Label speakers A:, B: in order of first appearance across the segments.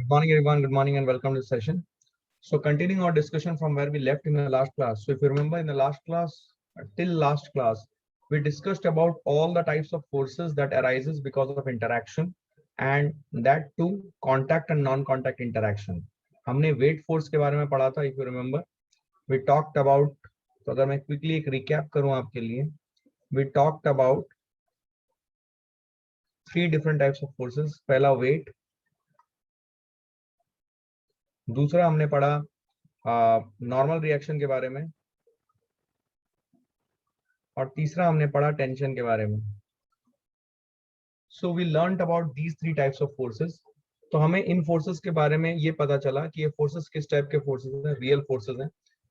A: Good morning, everyone. Good morning and welcome to the session. So, continuing our discussion from where we left in the last class. So, if you remember in the last class, till last class, we discussed about all the types of forces that arises because of interaction and that too contact and non-contact interaction. हमने weight force के बारे में पढ़ा था. If you remember, we talked about. तो अगर मैं quickly एक recap करूं आपके लिए, we talked about 3 different types of forces. पहला weight, दूसरा हमने पढ़ा नॉर्मल रिएक्शन के बारे में और तीसरा हमने पढ़ा टेंशन के बारे में. So we learned about these 3 types of forces. तो हमें इन फोर्सेस के बारे में ये पता चला कि ये फोर्सेस किस टाइप के फोर्सेस हैं. रियल फोर्सेस हैं.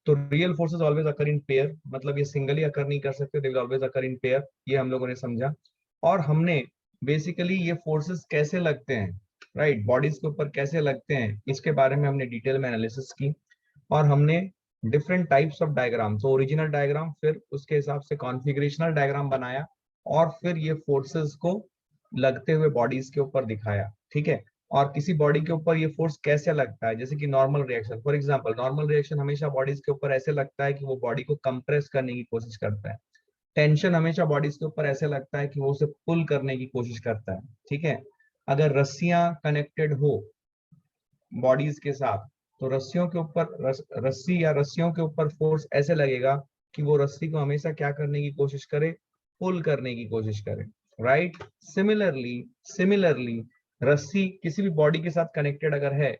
A: तो real forces always occur in pair, मतलब ये सिंगली अकर नहीं कर सकते, they will always occur in pair. ये हम लोगों ने समझा. और हमने बेसिकली ये फोर्सेस कैसे लगते हैं, राइट, बॉडीज के ऊपर कैसे लगते हैं, इसके बारे में हमने डिटेल में एनालिसिस की. और हमने डिफरेंट टाइप्स ऑफ डायग्राम, तो ओरिजिनल डायग्राम, फिर उसके हिसाब से कॉन्फ़िगरेशनल डायग्राम बनाया और फिर ये फोर्सेस को लगते हुए बॉडीज के ऊपर दिखाया. ठीक है. और किसी बॉडी के ऊपर ये फोर्स कैसे लगता है, जैसे कि normal reaction. For example, normal reaction हमेशा बॉडीज के ऊपर ऐसे लगता है कि वो बॉडी को कंप्रेस करने की कोशिश करता है. टेंशन हमेशा बॉडीज के ऊपर ऐसे लगता है कि वो उसे पुल करने की कोशिश करता है. ठीक है. अगर रस्सियां कनेक्टेड हो बॉडीज के साथ, तो रस्सियों के ऊपर रस्सी या रस्सियों के ऊपर फोर्स ऐसे लगेगा कि वो रस्सी को हमेशा क्या करने की कोशिश करे, पुल करने की कोशिश करे. राइट. सिमिलरली रस्सी किसी भी बॉडी के साथ कनेक्टेड अगर है,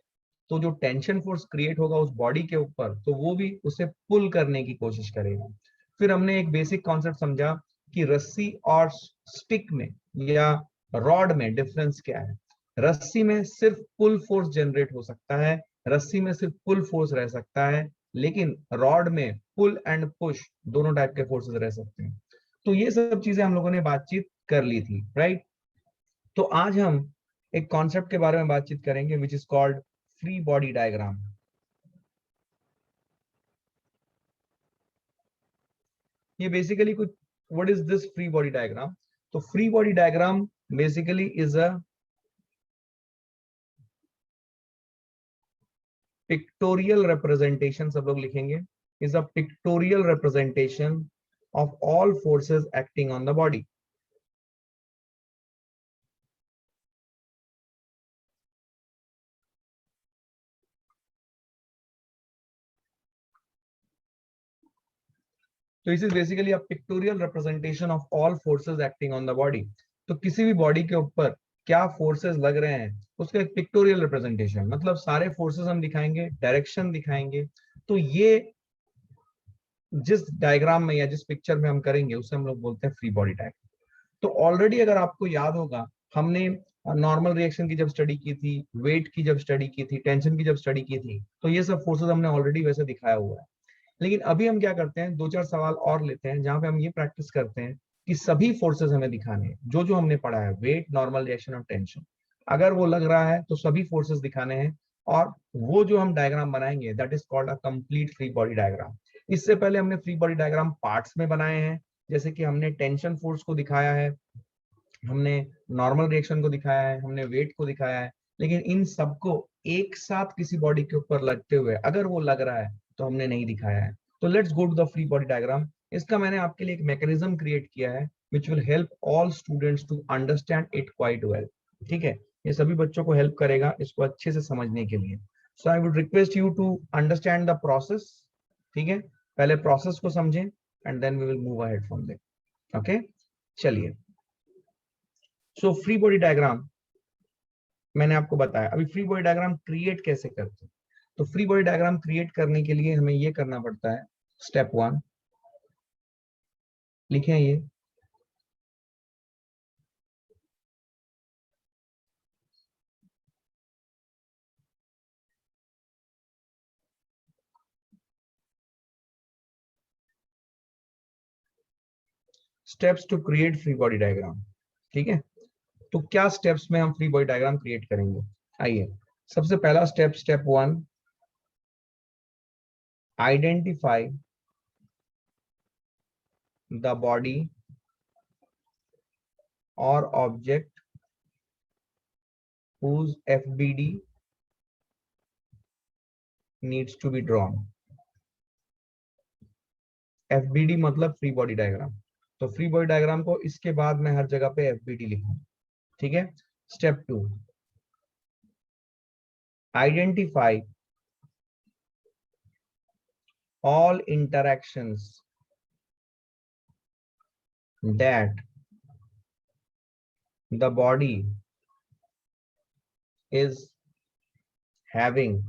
A: तो जो टेंशन फोर्स क्रिएट होगा उस बॉडी के ऊपर, तो वो भी उसे पुल करने की कोशिश करेगा. फिर हमने एक बेसिक कॉन्सेप्ट समझा कि रस्सी और स्टिक में या रॉड में डिफरेंस क्या है. रस्सी में सिर्फ पुल फोर्स जनरेट हो सकता है, रस्सी में सिर्फ पुल फोर्स रह सकता है, लेकिन रॉड में पुल एंड पुश दोनों टाइप के फोर्सेस रह सकते हैं. तो ये सब चीजें हम लोगों ने बातचीत कर ली थी, राइट. तो आज हम एक कॉन्सेप्ट के बारे में बातचीत करेंगे which is called free body diagram. ये बेसिकली कुछ, what is this free body diagram. तो free body diagram basically is a pictorial representation, सब लोग लिखेंगे, is a pictorial representation of all forces acting on the body. तो this is basically a pictorial representation of all forces acting on the body. तो किसी भी body के ऊपर क्या फोर्सेस लग रहे हैं उसका एक पिक्टोरियल रिप्रेजेंटेशन, मतलब सारे फोर्सेस हम दिखाएंगे, डायरेक्शन दिखाएंगे. तो ये जिस डायग्राम में या जिस पिक्चर में हम करेंगे उसे हम लोग बोलते हैं फ्री बॉडी डायग्राम. तो ऑलरेडी अगर आपको याद होगा, हमने नॉर्मल रिएक्शन की जब स्टडी की थी, वेट की जब स्टडी की थी, टेंशन की जब स्टडी की थी, तो ये सब फोर्सेस हमने ऑलरेडी वैसे दिखाया हुआ है. लेकिन अभी हम क्या करते हैं, 2-4 सवाल और लेते हैं जहां पे हम ये प्रैक्टिस करते हैं कि सभी फोर्सेस हमें दिखाने हैं, जो जो हमने पढ़ा है, वेट, नॉर्मल रिएक्शन और टेंशन, अगर वो लग रहा है तो सभी फोर्सेस दिखाने हैं. और वो जो हम डायग्राम बनाएंगे that is called a complete free body diagram. इससे पहले हमने फ्री बॉडी डायग्राम पार्ट्स में बनाए हैं, जैसे कि हमने टेंशन फोर्स को दिखाया है, हमने नॉर्मल रिएक्शन को दिखाया है, हमने वेट को दिखाया है. लेकिन इन सबको एक साथ किसी बॉडी के ऊपर लगते हुए अगर वो लग रहा है तो हमने नहीं दिखाया है. तो let's go to the free body diagram. इसका मैंने आपके लिए एक मैकेनिज्म क्रिएट किया है which will help all students to understand it quite well. ठीक है. ये सभी बच्चों को हेल्प करेगा इसको अच्छे से समझने के लिए. So I would request you to understand the process. ठीक है. पहले प्रोसेस को समझें and then we will move ahead from there. Okay, चलिए. सो फ्री बॉडी डायग्राम मैंने आपको बताया. अभी फ्री बॉडी डायग्राम क्रिएट कैसे करते हैं. तो फ्री बॉडी डायग्राम क्रिएट करने के लिए हमें ये करना पड़ता है. स्टेप 1 लिखे हैं ये. Steps to create free body diagram. ठीक है. तो क्या स्टेप्स में हम फ्री बॉडी डायग्राम क्रिएट करेंगे. आइए, सबसे पहला step, step 1, identify the body और object whose FBD needs to be drawn. FBD मतलब फ्री बॉडी डायग्राम। तो फ्री बॉडी डायग्राम को इसके बाद मैं हर जगह पे FBD लिखूं, ठीक है। Step 2, identify all interactions that the body is having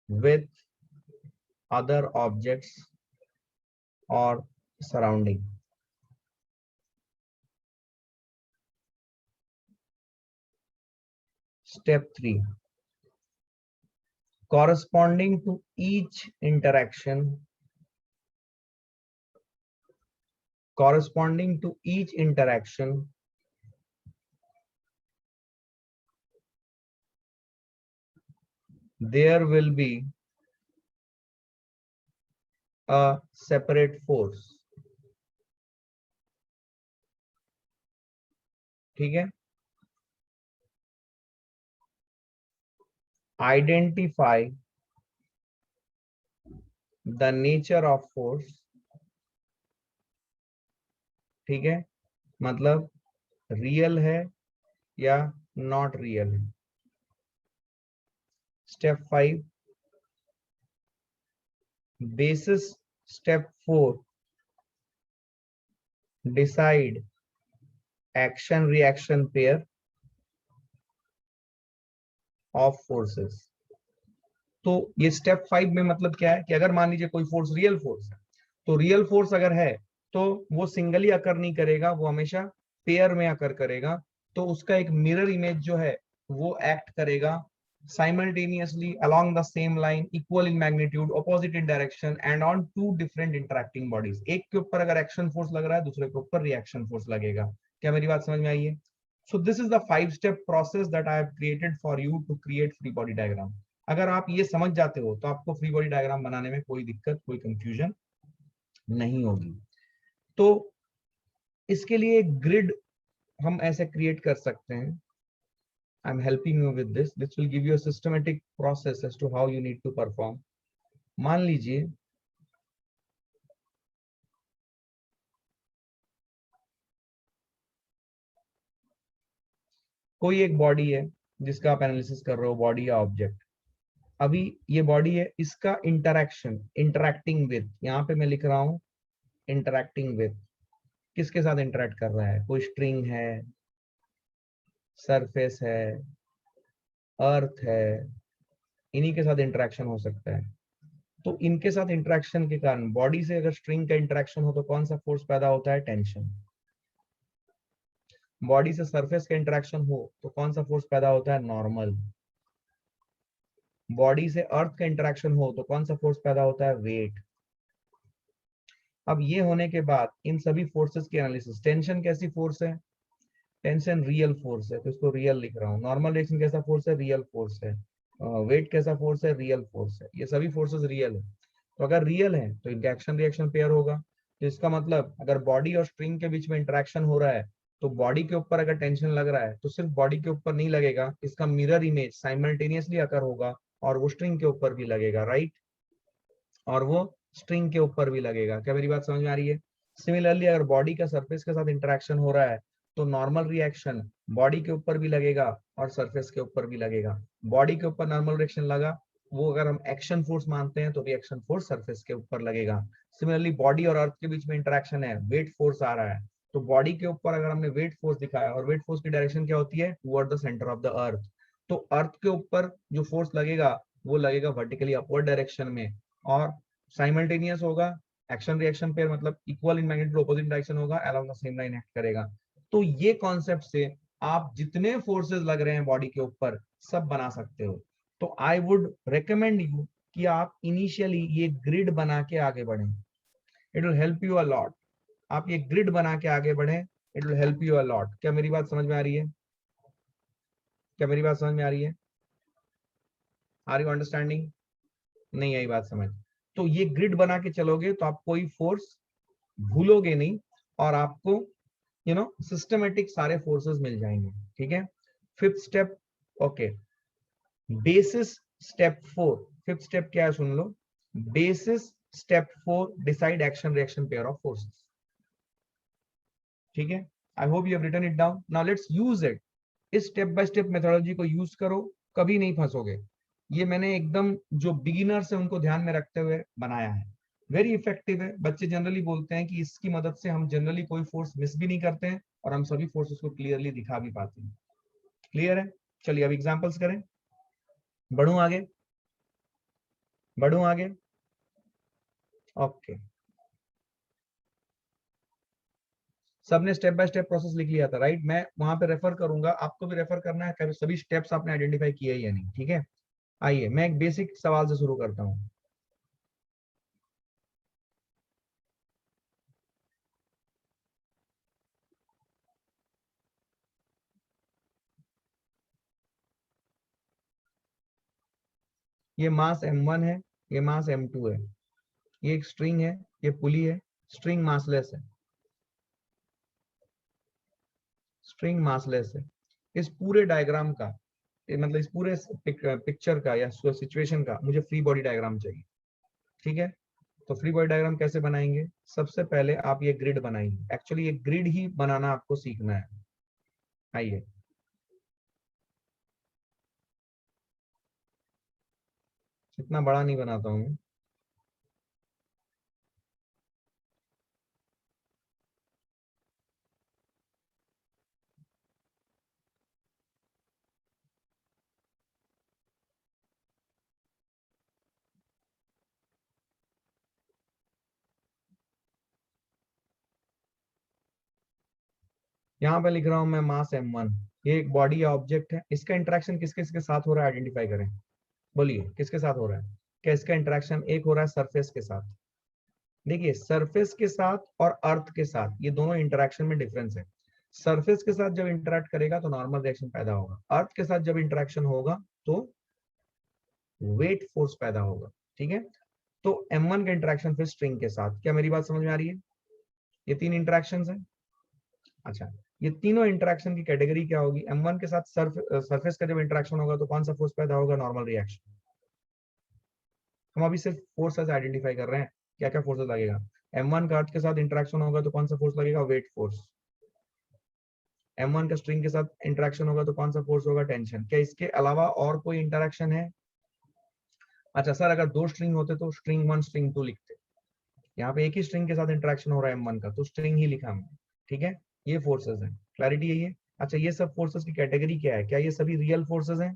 A: with other objects or surrounding. Step 3, corresponding to each interaction, there will be a separate force, ठीक है। Identify the nature of force, ठीक है, मतलब real है या not real है। Step 5, basis step 4, decide action reaction pair of forces। तो ये स्टेप 5 में मतलब क्या है कि अगर मान लीजिए कोई फोर्स रियल फोर्स है, तो रियल फोर्स अगर है तो वो सिंगली अकर नहीं करेगा, वो हमेशा पेयर में अकर करेगा। तो उसका एक मिरर इमेज जो है वो एक्ट करेगा simultaneously along the same line, equal in magnitude, opposite in direction and on two different interacting bodies। एक के ऊपर अगर एक्शन फोर्स लग रहा है, दूसरे के ऊपर रिएक्शन फोर्स लगेगा। क्या मेरी बात समझ में आई है? So this is the 5-step process that I have created for you to create free body diagram। अगर आप ये समझ जाते हो तो आपको फ्री बॉडी डायग्राम बनाने में कोई दिक्कत, कोई कंफ्यूजन नहीं होगी। तो इसके लिए एक ग्रिड हम ऐसे क्रिएट कर सकते हैं। I'm helping you with this. This will give you a systematic process as to how you need to perform. मान लीजिए कोई एक बॉडी है जिसका आप एनालिसिस कर रहे हो, बॉडी या ऑब्जेक्ट। अभी ये बॉडी है, इसका इंटरैक्शन, इंटरैक्टिंग विद, यहाँ पे मैं लिख रहा हूं इंटरैक्टिंग विद, किसके साथ इंटरैक्ट कर रहा है? कोई स्ट्रिंग है, सरफेस है, अर्थ है, इन्हीं के साथ इंटरेक्शन हो सकता है। तो इनके साथ इंटरेक्शन के कारण बॉडी से अगर स्ट्रिंग का इंटरेक्शन हो तो कौन सा फोर्स पैदा होता है? टेंशन। बॉडी से सरफेस का इंटरेक्शन हो तो कौन सा फोर्स पैदा होता है? नॉर्मल। बॉडी से अर्थ का इंटरेक्शन हो तो कौन सा फोर्स पैदा होता है? वेट। अब ये होने के बाद इन सभी फोर्सेस की एनालिसिस, टेंशन कैसी फोर्स है? टेंशन रियल फोर्स है, तो इसको रियल लिख रहा हूँ। नॉर्मल रिएक्शन कैसा फोर्स है? रियल फोर्स है। वेट कैसा फोर्स है? रियल फोर्स है। ये सभी फोर्सेस रियल है। तो अगर रियल है तो इनका एक्शन रिएक्शन पेयर होगा। तो इसका मतलब अगर बॉडी और स्ट्रिंग के बीच में इंटरेक्शन हो रहा है तो बॉडी के ऊपर अगर टेंशन लग रहा है तो सिर्फ बॉडी के ऊपर नहीं लगेगा, इसका मिरर इमेज साइमल्टेनियसली अकर होगा और वो स्ट्रिंग के ऊपर भी लगेगा, राइट? और वो स्ट्रिंग के ऊपर भी लगेगा। क्या मेरी बात समझ में आ रही है? सिमिलरली अगर बॉडी का सरफेस के साथ इंटरेक्शन हो रहा है तो नॉर्मल रिएक्शन बॉडी के ऊपर भी लगेगा और सरफेस के ऊपर भी लगेगा। बॉडी के ऊपर नॉर्मल रिएक्शन लगा, वो अगर हम एक्शन फोर्स मानते हैं तो रिएक्शन फोर्स सरफेस के ऊपर लगेगा। सिमिलरली बॉडी और अर्थ के बीच में इंटरेक्शन है, वेट फोर्स आ रहा है, तो बॉडी के ऊपर अगर हमने वेट फोर्स दिखाया और वेट फोर्स की डायरेक्शन क्या होती है? Toward the centre of the अर्थ, तो अर्थ के ऊपर जो फोर्स लगेगा वो लगेगा वर्टिकली अपवर्ड डायरेक्शन में और साइमल्टेनियस होगा। एक्शन रिएक्शन पेयर मतलब equal in magnitude, opposite direction होगा, along the same line act करेगा। तो ये कॉन्सेप्ट से आप जितने फोर्सेस लग रहे हैं बॉडी के ऊपर सब बना सकते हो। तो आई वुड रिकमेंड यू कि आप इनिशियली ये ग्रिड बना के आगे बढ़ें, it will help you a lot. आप ये ग्रिड बना के आगे बढ़े, it will help you a lot. क्या मेरी बात समझ में आ रही है? क्या मेरी बात समझ में आ रही है? Are you understanding? नहीं आई बात समझ? तो ये ग्रिड बना के चलोगे तो आप कोई फोर्स भूलोगे नहीं और आपको सिस्टमेटिक सारे फोर्सेस मिल जाएंगे, ठीक है। 5th step, okay, basis step 4, fifth step क्या है सुन लो, basis step 4 decide action reaction pair of forces. ठीक है, I hope you have written it down, now let's use it. इस स्टेप बाय स्टेप मेथोडोलॉजी को यूज करो, कभी नहीं फंसोगे। ये मैंने एकदम जो बिगिनर्स है उनको ध्यान में रखते हुए बनाया है, वेरी इफेक्टिव है। बच्चे जनरली बोलते हैं कि इसकी मदद से हम जनरली कोई फोर्स मिस भी नहीं करते हैं और हम सभी फोर्सेस को क्लियरली दिखा भी पाते हैं। क्लियर है? चलिए अब एग्जांपल्स करें, बढ़ूं आगे, बढ़ूं आगे। ओके, सबने स्टेप बाय स्टेप प्रोसेस लिख लिया था, राइट? मैं वहां पे रेफर करूंगा, आपको भी रेफर करना है, सभी स्टेप्स आपने आइडेंटिफाई किए या नहीं। ठीक है, आइए मैं एक बेसिक सवाल से शुरू करता हूँ। ये मास m1 है, ये मास m2 है, ये एक स्ट्रिंग है, ये पुली है, स्ट्रिंग मासलेस है, स्ट्रिंग मासलेस है। इस पूरे डायग्राम का मतलब इस पूरे पिक्चर का या सिचुएशन का मुझे फ्री बॉडी डायग्राम चाहिए। ठीक है, तो फ्री बॉडी डायग्राम कैसे बनाएंगे? सबसे पहले आप ये ग्रिड बनाएंगे, एक्चुअली ये ग्रिड ही बनाना आपको सीखना है। आइए, इतना बड़ा नहीं बनाता हूँ। यहाँ पे लिख रहा हूँ मैं मास m1, ये एक बॉडी या ऑब्जेक्ट है, इसका इंटरेक्शन किसके किसके साथ हो रहा है आइडेंटिफाई करें। बोलिए किसके साथ हो रहा है? क्या इसका इंटरेक्शन एक हो रहा है सरफेस के साथ? देखिए सरफेस के साथ और अर्थ के साथ ये दोनों इंटरेक्शन में डिफरेंस है। सरफेस के साथ जब इंटरेक्ट करेगा तो नॉर्मल रिएक्शन पैदा होगा, अर्थ के साथ जब इंटरेक्शन होगा तो वेट फोर्स पैदा होगा। ठीक है, तो m1 का इंटरेक्शन फिर स्ट्रिंग के साथ, क्या मेरी बात समझ में आ रही है? ये तीन इंटरेक्शंस हैं। अच्छा, ये तीनों इंटरेक्शन की कैटेगरी क्या होगी? m1 के साथ सरफेस का जब इंटरेक्शन होगा तो कौन सा फोर्स पैदा होगा? Normal reaction. हम अभी सिर्फ फोर्सेस आइडेंटिफाई कर रहे हैं, क्या क्या फोर्सेस लगेगा। m1 का अर्थ के साथ इंटरेक्शन होगा तो कौन सा फोर्स लगेगा? Weight force. m1 का स्ट्रिंग के साथ इंटरेक्शन होगा तो कौन सा फोर्स होगा? टेंशन। क्या इसके अलावा और कोई इंटरेक्शन है? अच्छा सर, अगर दो स्ट्रिंग होते तो स्ट्रिंग 1 स्ट्रिंग 2 लिखते, यहाँ पे एक ही स्ट्रिंग के साथ इंटरेक्शन हो रहा है m1 का तो स्ट्रिंग ही लिखा हमने। ठीक है, ये फोर्सेस है, क्लैरिटी यही है। अच्छा, ये सब फोर्सेस की कैटेगरी क्या है? क्या ये सभी रियल फोर्सेस हैं?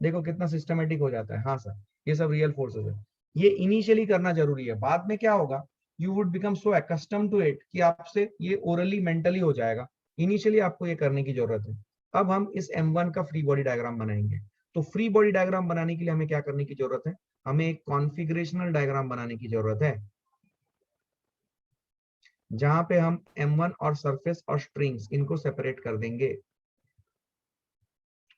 A: देखो कितना सिस्टमेटिक हो जाता है। हाँ सर, ये सब रियल फोर्सेस है। ये इनिशियली करना जरूरी है, बाद में क्या होगा, you would become so accustom to it कि आपसे ये ओरली मेंटली हो जाएगा। इनिशियली आपको ये करने की जरूरत है। अब हम इस m1 का फ्री बॉडी डायग्राम बनाएंगे। तो फ्री बॉडी डायग्राम बनाने के लिए हमें क्या करने की जरूरत है? हमें एक कॉन्फ़िगरेशनल डायग्राम बनाने की जरूरत है, जहां पे हम m1 और सरफेस और स्ट्रिंग्स इनको सेपरेट कर देंगे।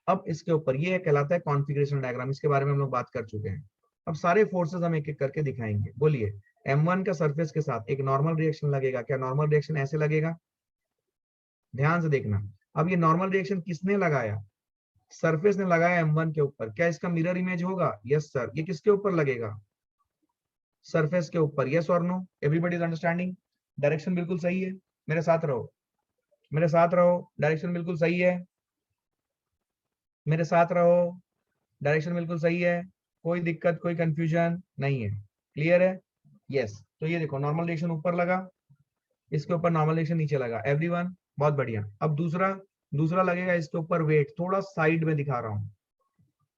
A: अब इसके ऊपर ये कहलाता है कॉन्फ़िगरेशन डायग्राम, इसके बारे में हम लोग बात कर चुके हैं। अब सारे फोर्सेस हम एक एक करके दिखाएंगे। बोलिए, m1 का सरफेस के साथ एक नॉर्मल रिएक्शन लगेगा, क्या नॉर्मल रिएक्शन ऐसे लगेगा? ध्यान से देखना। अब ये नॉर्मल रिएक्शन किसने लगाया? सरफेस ने लगाया m1 के ऊपर, क्या इसका मिरर इमेज होगा? Yes sir. ये किसके ऊपर लगेगा? सरफेस के ऊपर। यस और no? Everybody is understanding? Direction बिल्कुल सही है, मेरे साथ रहो, मेरे साथ रहो, डायरेक्शन बिल्कुल सही है, मेरे साथ रहो, डायरेक्शन बिल्कुल सही है, कोई दिक्कत कोई कंफ्यूजन नहीं है, क्लियर है? यस। तो ये देखो नॉर्मल रिएक्शन ऊपर लगा, इसके ऊपर नॉर्मल रिएक्शन नीचे लगा, एवरीवन बहुत बढ़िया। अब दूसरा, दूसरा लगेगा इसके ऊपर वेट, थोड़ा साइड में दिखा रहा हूं,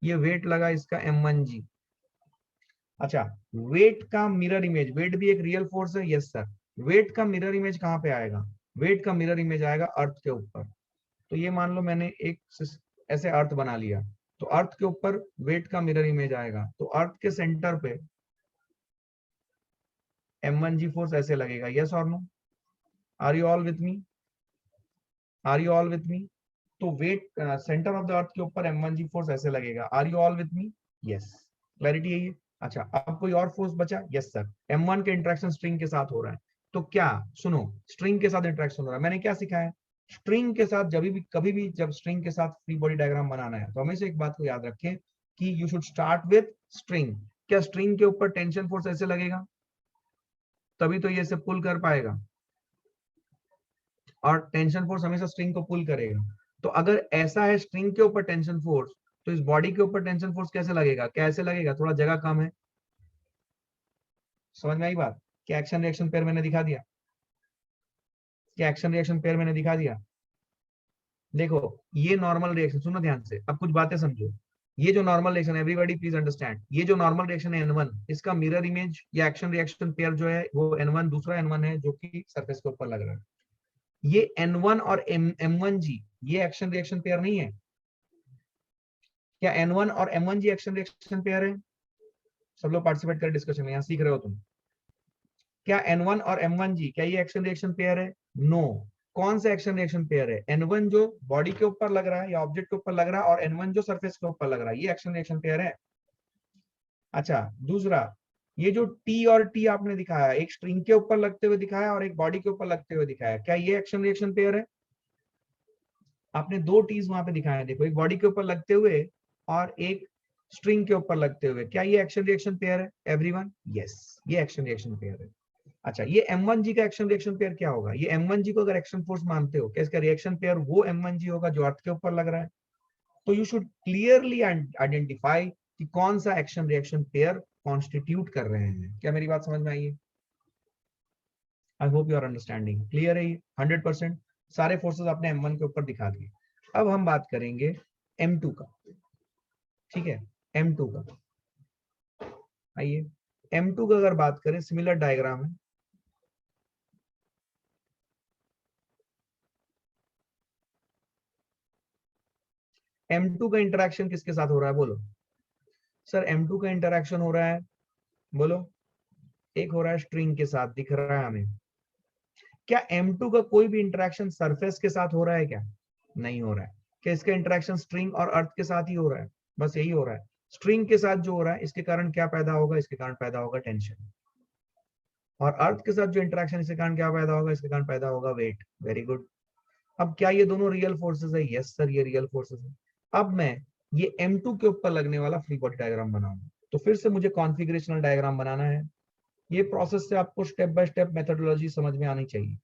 A: ये वेट लगा इसका m1g। अच्छा, वेट का मिरर इमेज, वेट भी एक रियल फोर्स है, यस सर। वेट का मिरर इमेज कहाँ पे आएगा? वेट का मिरर इमेज आएगा अर्थ के ऊपर। तो ये मान लो मैंने एक ऐसे अर्थ बना लिया, तो अर्थ के ऊपर वेट का मिरर इमेज आएगा, तो अर्थ के सेंटर पे m1g फोर्स ऐसे लगेगा। यस और no? Are you all with me? Are you all with me? तो weight centre of the earth के ऊपर m1g फोर्स ऐसे लगेगा। Are you all with me? Yes, clarity यही है। अच्छा, अब कोई और फोर्स बचा? यस सर, m1 के इंटरेक्शन स्ट्रिंग के साथ हो रहा है, तो क्या सुनो, स्ट्रिंग के साथ इंटरेक्शन हो रहा है, मैंने क्या सिखाया? स्ट्रिंग के साथ जब भी कभी भी जब स्ट्रिंग के साथ फ्री बॉडी डायग्राम बनाना है तो हमेशा एक बात को याद रखें, कि you should start with string. क्या स्ट्रिंग के ऊपर टेंशन फोर्स ऐसे लगेगा, तभी तो ये इसे पुल कर पाएगा, और टेंशन फोर्स हमेशा स्ट्रिंग को पुल करेगा। तो अगर ऐसा है स्ट्रिंग के ऊपर टेंशन फोर्स, तो इस बॉडी के ऊपर टेंशन फोर्स कैसे लगेगा, कैसे लगेगा, थोड़ा जगह कम है। समझ में आई बात? क्या एक्शन रिएक्शन पेयर मैंने दिखा दिया, क्या एक्शन रिएक्शन पेयर मैंने दिखा दिया। देखो ये नॉर्मल रिएक्शन, सुनो ध्यान से, अब कुछ बातें समझो। ये जो normal reaction, everybody please understand, ये जो नॉर्मल रिएक्शन है N1, इसका मिरर इमेज या एक्शन रिएक्शन पेयर जो है वो N1, दूसरा N1 है जो कि सरफेस के ऊपर लग रहा है। ये N1 और M1G ये एक्शन रिएक्शन पेयर नहीं है। क्या N1 और M1G एक्शन रिएक्शन पेयर है? सब लोग पार्टिसिपेट करें डिस्कशन में, यहाँ सीख रहे हो तुम। क्या N1 और M1G क्या ये एक्शन रिएक्शन पेयर है? नो। कौन सा एक्शन रिएक्शन पेयर है? N1 जो बॉडी के ऊपर लग रहा है या ऑब्जेक्ट के ऊपर लग रहा है, और N1 जो सरफेस के ऊपर लग रहा है, ये एक्शन रिएक्शन पेयर है। अच्छा, दूसरा, ये जो T और T आपने दिखाया, एक स्ट्रिंग के ऊपर लगते हुए दिखाया और एक बॉडी के ऊपर लगते हुए दिखाया, क्या ये एक्शन रिएक्शन पेयर है? आपने दो टीज वहां पे दिखाए, देखो, एक बॉडी के ऊपर लगते हुए और एक स्ट्रिंग के ऊपर लगते हुए, क्या ये एक्शन रिएक्शन पेयर है एवरीवन? यस, ये एक्शन रिएक्शन पेयर है। अच्छा, ये M1G का एक्शन रिएक्शन पेयर क्या होगा? ये M1G को अगर एक्शन फोर्स मानते हो, क्या इसका रिएक्शन पेयर वो M1G होगा जो अर्थ के ऊपर लग रहा है? तो यू शुड क्लियरली आइडेंटिफाई कि कौन सा एक्शन रिएक्शन पेयर कॉन्स्टिट्यूट कर रहे हैं। क्या मेरी बात समझ में आई है? I hope you are understanding. Clear है ये 100%? सारे फोर्सेस आपने M1 के ऊपर दिखा दिए। अब हम बात करेंगे M2 का, ठीक है, M2 का। आइए, M2 का अगर बात करें, सिमिलर डायग्राम है। M2 का इंटरेक्शन किसके साथ हो रहा है, बोलो सर? M2 का इंटरेक्शन हो रहा है, बोलो, एक हो रहा है स्ट्रिंग के साथ, दिख रहा है हमें। क्या M2 का कोई भी इंटरेक्शन सरफेस के साथ हो रहा है क्या? नहीं हो रहा है। क्या इसका इंटरेक्शन स्ट्रिंग और अर्थ के साथ ही हो रहा है? बस यही हो रहा है। स्ट्रिंग के साथ जो हो रहा है, इसके कारण क्या पैदा होगा? इसके कारण पैदा होगा टेंशन। और अर्थ के साथ जो इंटरेक्शन, इसके कारण क्या पैदा होगा? इसके कारण पैदा होगा वेट। Very good. अब क्या ये दोनों रियल फोर्सेस है? यस सर, ये रियल फोर्सेस है। अब मैं ये M2 के ऊपर लगने वाला फ्री बॉडी डायग्राम बनाऊंगा, तो फिर से मुझे कॉन्फ़िगरेशनल डायग्राम बनाना है। ये प्रोसेस से आपको स्टेप बाय स्टेप मेथोडोलॉजी समझ में आनी चाहिए।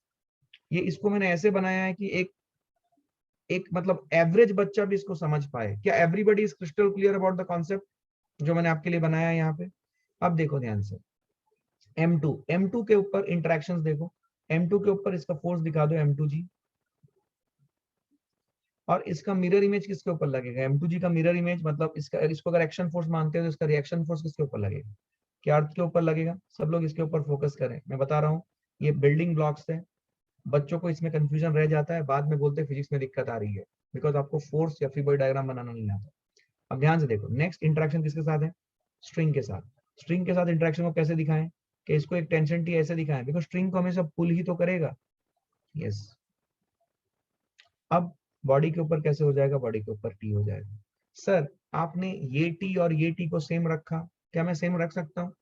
A: ये इसको मैंने ऐसे बनाया है कि एक एक मतलब एवरेज बच्चा भी इसको समझ पाए। क्या everybody is crystal clear about the concept जो मैंने आपके लिए बनाया है यहाँ पे? अब देखो ध्यान से, M2 के ऊपर इंटरेक्शंस देखो। M2 के ऊपर इसका फोर्स दिखा दो, M2G। और इसका मिरर इमेज किसके ऊपर लगेगा? M2G का मिरर इमेज, मतलब इसका, इसको अगर एक्शन फोर्स मानते हो तो इसका रिएक्शन फोर्स किसके ऊपर लगेगा? क्या अर्थ के ऊपर लगेगा? सब लोग इसके ऊपर फोकस करें, मैं बता रहा हूँ, ये बिल्डिंग ब्लॉक्स है। बच्चों को इसमें कंफ्यूजन रह जाता है, बाद में बोलते हैं फिजिक्स में दिक्कत आ रही है, बिकॉज आपको फोर्स या फ्री बॉडी डायग्राम बनाना नहीं आता। अब ध्यान से देखो, नेक्स्ट इंटरेक्शन किसके साथ है? स्ट्रिंग के साथ। स्ट्रिंग के साथ इंटरेक्शन को कैसे दिखाएं? कि इसको एक टेंशन टी ऐसे दिखाएं, बिकॉज स्ट्रिंग को हमेशा पुल ही तो करेगा। यस। अब बॉडी के ऊपर कैसे हो जाएगा? बॉडी के ऊपर टी हो जाएगा। सर आपने ये टी और ये टी को सेम रखा, क्या मैं सेम रख सकता हूँ?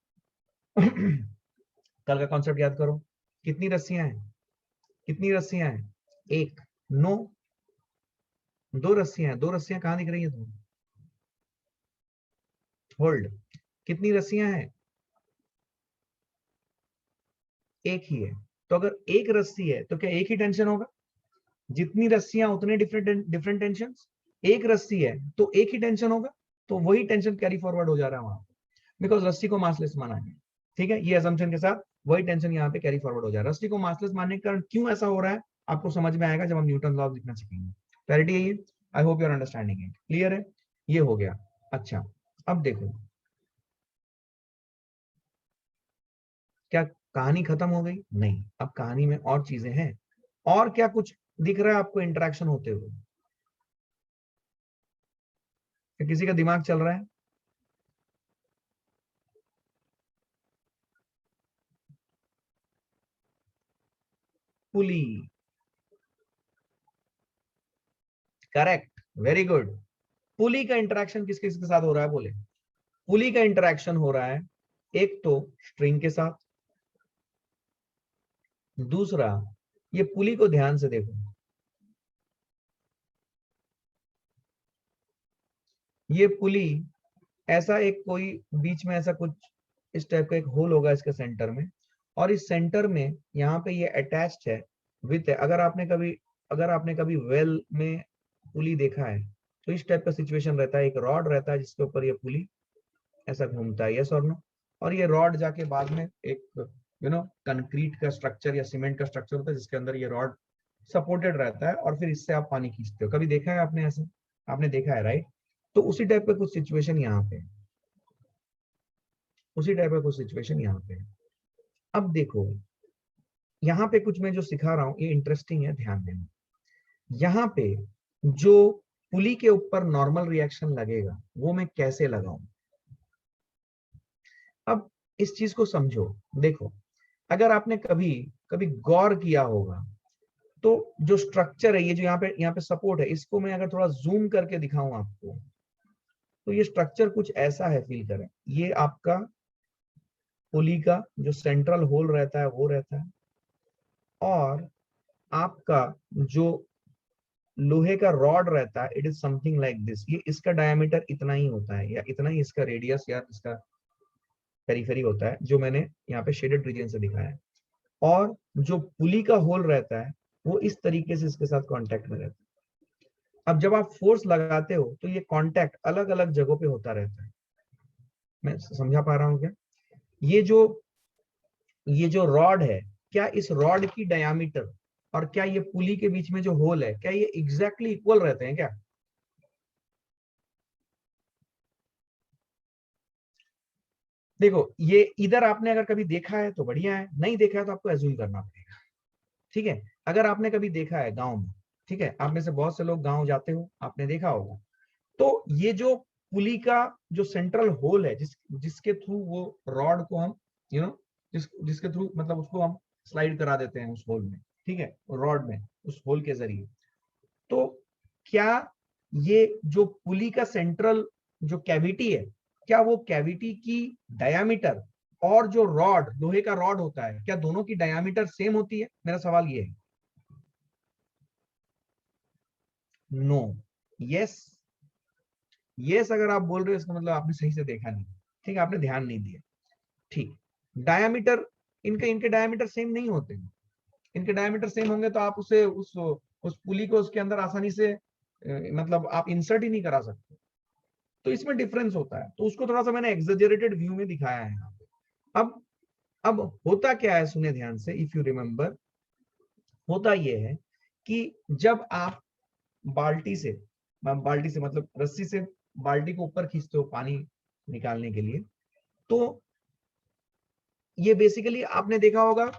A: कल का कॉन्सेप्ट याद करो। कितनी रस्सियां हैं? कितनी रस्सियां हैं? एक। नो, दो रस्सियां हैं। दो रस्सियां कहां दिख रही है तुम्हें? होल्ड। कितनी रस्सियां हैं? एक ही है। तो अगर एक रस्सी है तो क्या एक ही टेंशन होगा? जितनी रस्सियां उतने डिफरेंट डिफरेंट टेंशन। एक रस्सी है तो एक ही टेंशन होगा, तो वही टेंशन कैरी फॉरवर्ड हो जा रहा है वहां, बिकॉज रस्सी को मासलेस माना है। ठीक है, ये असम्पशन के साथ वही टेंशन यहाँ पे कैरी फॉरवर्ड हो जा रहा है। रस्सी को मासलेस मानने के कारण क्यों ऐसा हो रहा है, आपको समझ में आएगा जब हम न्यूटन लॉ लिखना सीखेंगे। क्लैरिटी है ये? I hope you are understanding it. Clear है? ये हो गया। अच्छा, अब देखो, क्या कहानी खत्म हो गई? नहीं, अब कहानी में और चीजें हैं। और क्या कुछ दिख रहा है आपको इंटरेक्शन होते हुए? क्या किसी का दिमाग चल रहा है? Pulley. Correct, very good. Pulley का इंटरेक्शन किस किस के साथ हो रहा है, बोले? पुली का इंटरेक्शन हो रहा है एक तो स्ट्रिंग के साथ, दूसरा, ये पुली को ध्यान से देखो, ये पुली ऐसा एक कोई बीच में ऐसा कुछ इस टाइप का एक होल होगा इसके सेंटर में, और इस सेंटर में यहाँ पे ये अटैच्ड है विथ, अगर आपने कभी वेल में पुली देखा है तो इस टाइप का सिचुएशन रहता है, एक रॉड रहता है जिसके ऊपर ये पुली ऐसा घूमता है, यस और नो। और ये रॉड जाके बाद में एक कंक्रीट का स्ट्रक्चर या सीमेंट का स्ट्रक्चर होता है जिसके अंदर ये रॉड सपोर्टेड रहता है, और फिर इससे आप पानी खींचते हो। कभी देखा है आपने ऐसा? आपने देखा है, राइट? तो उसी टाइप का कुछ सिचुएशन यहाँ पे है, उसी टाइप का कुछ सिचुएशन यहाँ पे है। अब देखो यहाँ पे कुछ मैं जो सिखा रहा हूँ ये इंटरेस्टिंग है, ध्यान देना। यहाँ पे जो पुली के ऊपर नॉर्मल रिएक्शन लगेगा वो मैं कैसे लगाऊं? अब इस चीज को समझो। देखो, अगर आपने कभी कभी गौर किया होगा तो जो स्ट्रक्चर है, ये जो यहाँ पे सपोर्ट है, इसको मैं अगर थोड़ा जूम करके दिखाऊं आपको, तो ये स्ट्रक्चर कुछ ऐसा है, फील करें। ये आपका पुली का जो सेंट्रल होल रहता है वो रहता है, और आपका जो लोहे का रॉड रहता है, it is something like this. ये इसका डायमीटर इतना ही होता है, या इतना ही इसका रेडियस या इसका पेरिफेरी होता है, जो मैंने यहाँ पे शेडेड रीजन से दिखाया है। और जो पुली का होल रहता है वो इस तरीके से इसके साथ कांटेक्ट में रहता है। अब जब आप फोर्स लगाते हो तो ये कांटेक्ट अलग अलग जगहों पे होता रहता है। मैं समझा पा रहा हूँ क्या? ये जो ये जो रॉड है, क्या इस रॉड की डायामीटर और क्या ये पुली के बीच में जो होल है, क्या ये एग्जैक्टली इक्वल रहते हैं क्या? देखो, ये इधर आपने अगर कभी देखा है तो बढ़िया है, नहीं देखा है तो आपको एज्यूम करना पड़ेगा, ठीक है? अगर आपने कभी देखा है गांव में, ठीक है, आप में से बहुत से लोग गांव जाते हो, आपने देखा होगा, तो ये जो पुली का जो सेंट्रल होल है, जिसके थ्रू वो रॉड को हम जिसके थ्रू मतलब उसको हम स्लाइड करा देते हैं उस होल में, ठीक है, रॉड में, उस होल के जरिए। तो क्या ये जो पुली का सेंट्रल जो कैविटी है, क्या वो कैविटी की डायामीटर और जो रॉड, लोहे का रॉड होता है, क्या दोनों की डायामीटर सेम होती है? मेरा सवाल ये है। नो। यस। यस अगर आप बोल रहे हो इसका मतलब आपने सही से देखा नहीं, ठीक है, आपने ध्यान नहीं दिया, ठीक। डायामीटर, इनके इनके डायामीटर सेम नहीं होते। इनके डायमीटर सेम होंगे तो आप उसे उस पुली को उसके अंदर आसानी से मतलब आप इंसर्ट ही नहीं करा सकते। तो इसमें डिफरेंस होता है, तो उसको थोड़ा सा मैंने एग्जेजरेटेड व्यू में दिखाया है यहाँ पे। अब होता क्या है, सुने ध्यान से, इफ यू रिमेंबर, होता ये है कि जब आप बाल्टी से बाल्टी से मतलब रस्सी से बाल्टी को ऊपर खींचते हो पानी निकालने के लिए, तो ये बेसिकली आपने देखा होगा,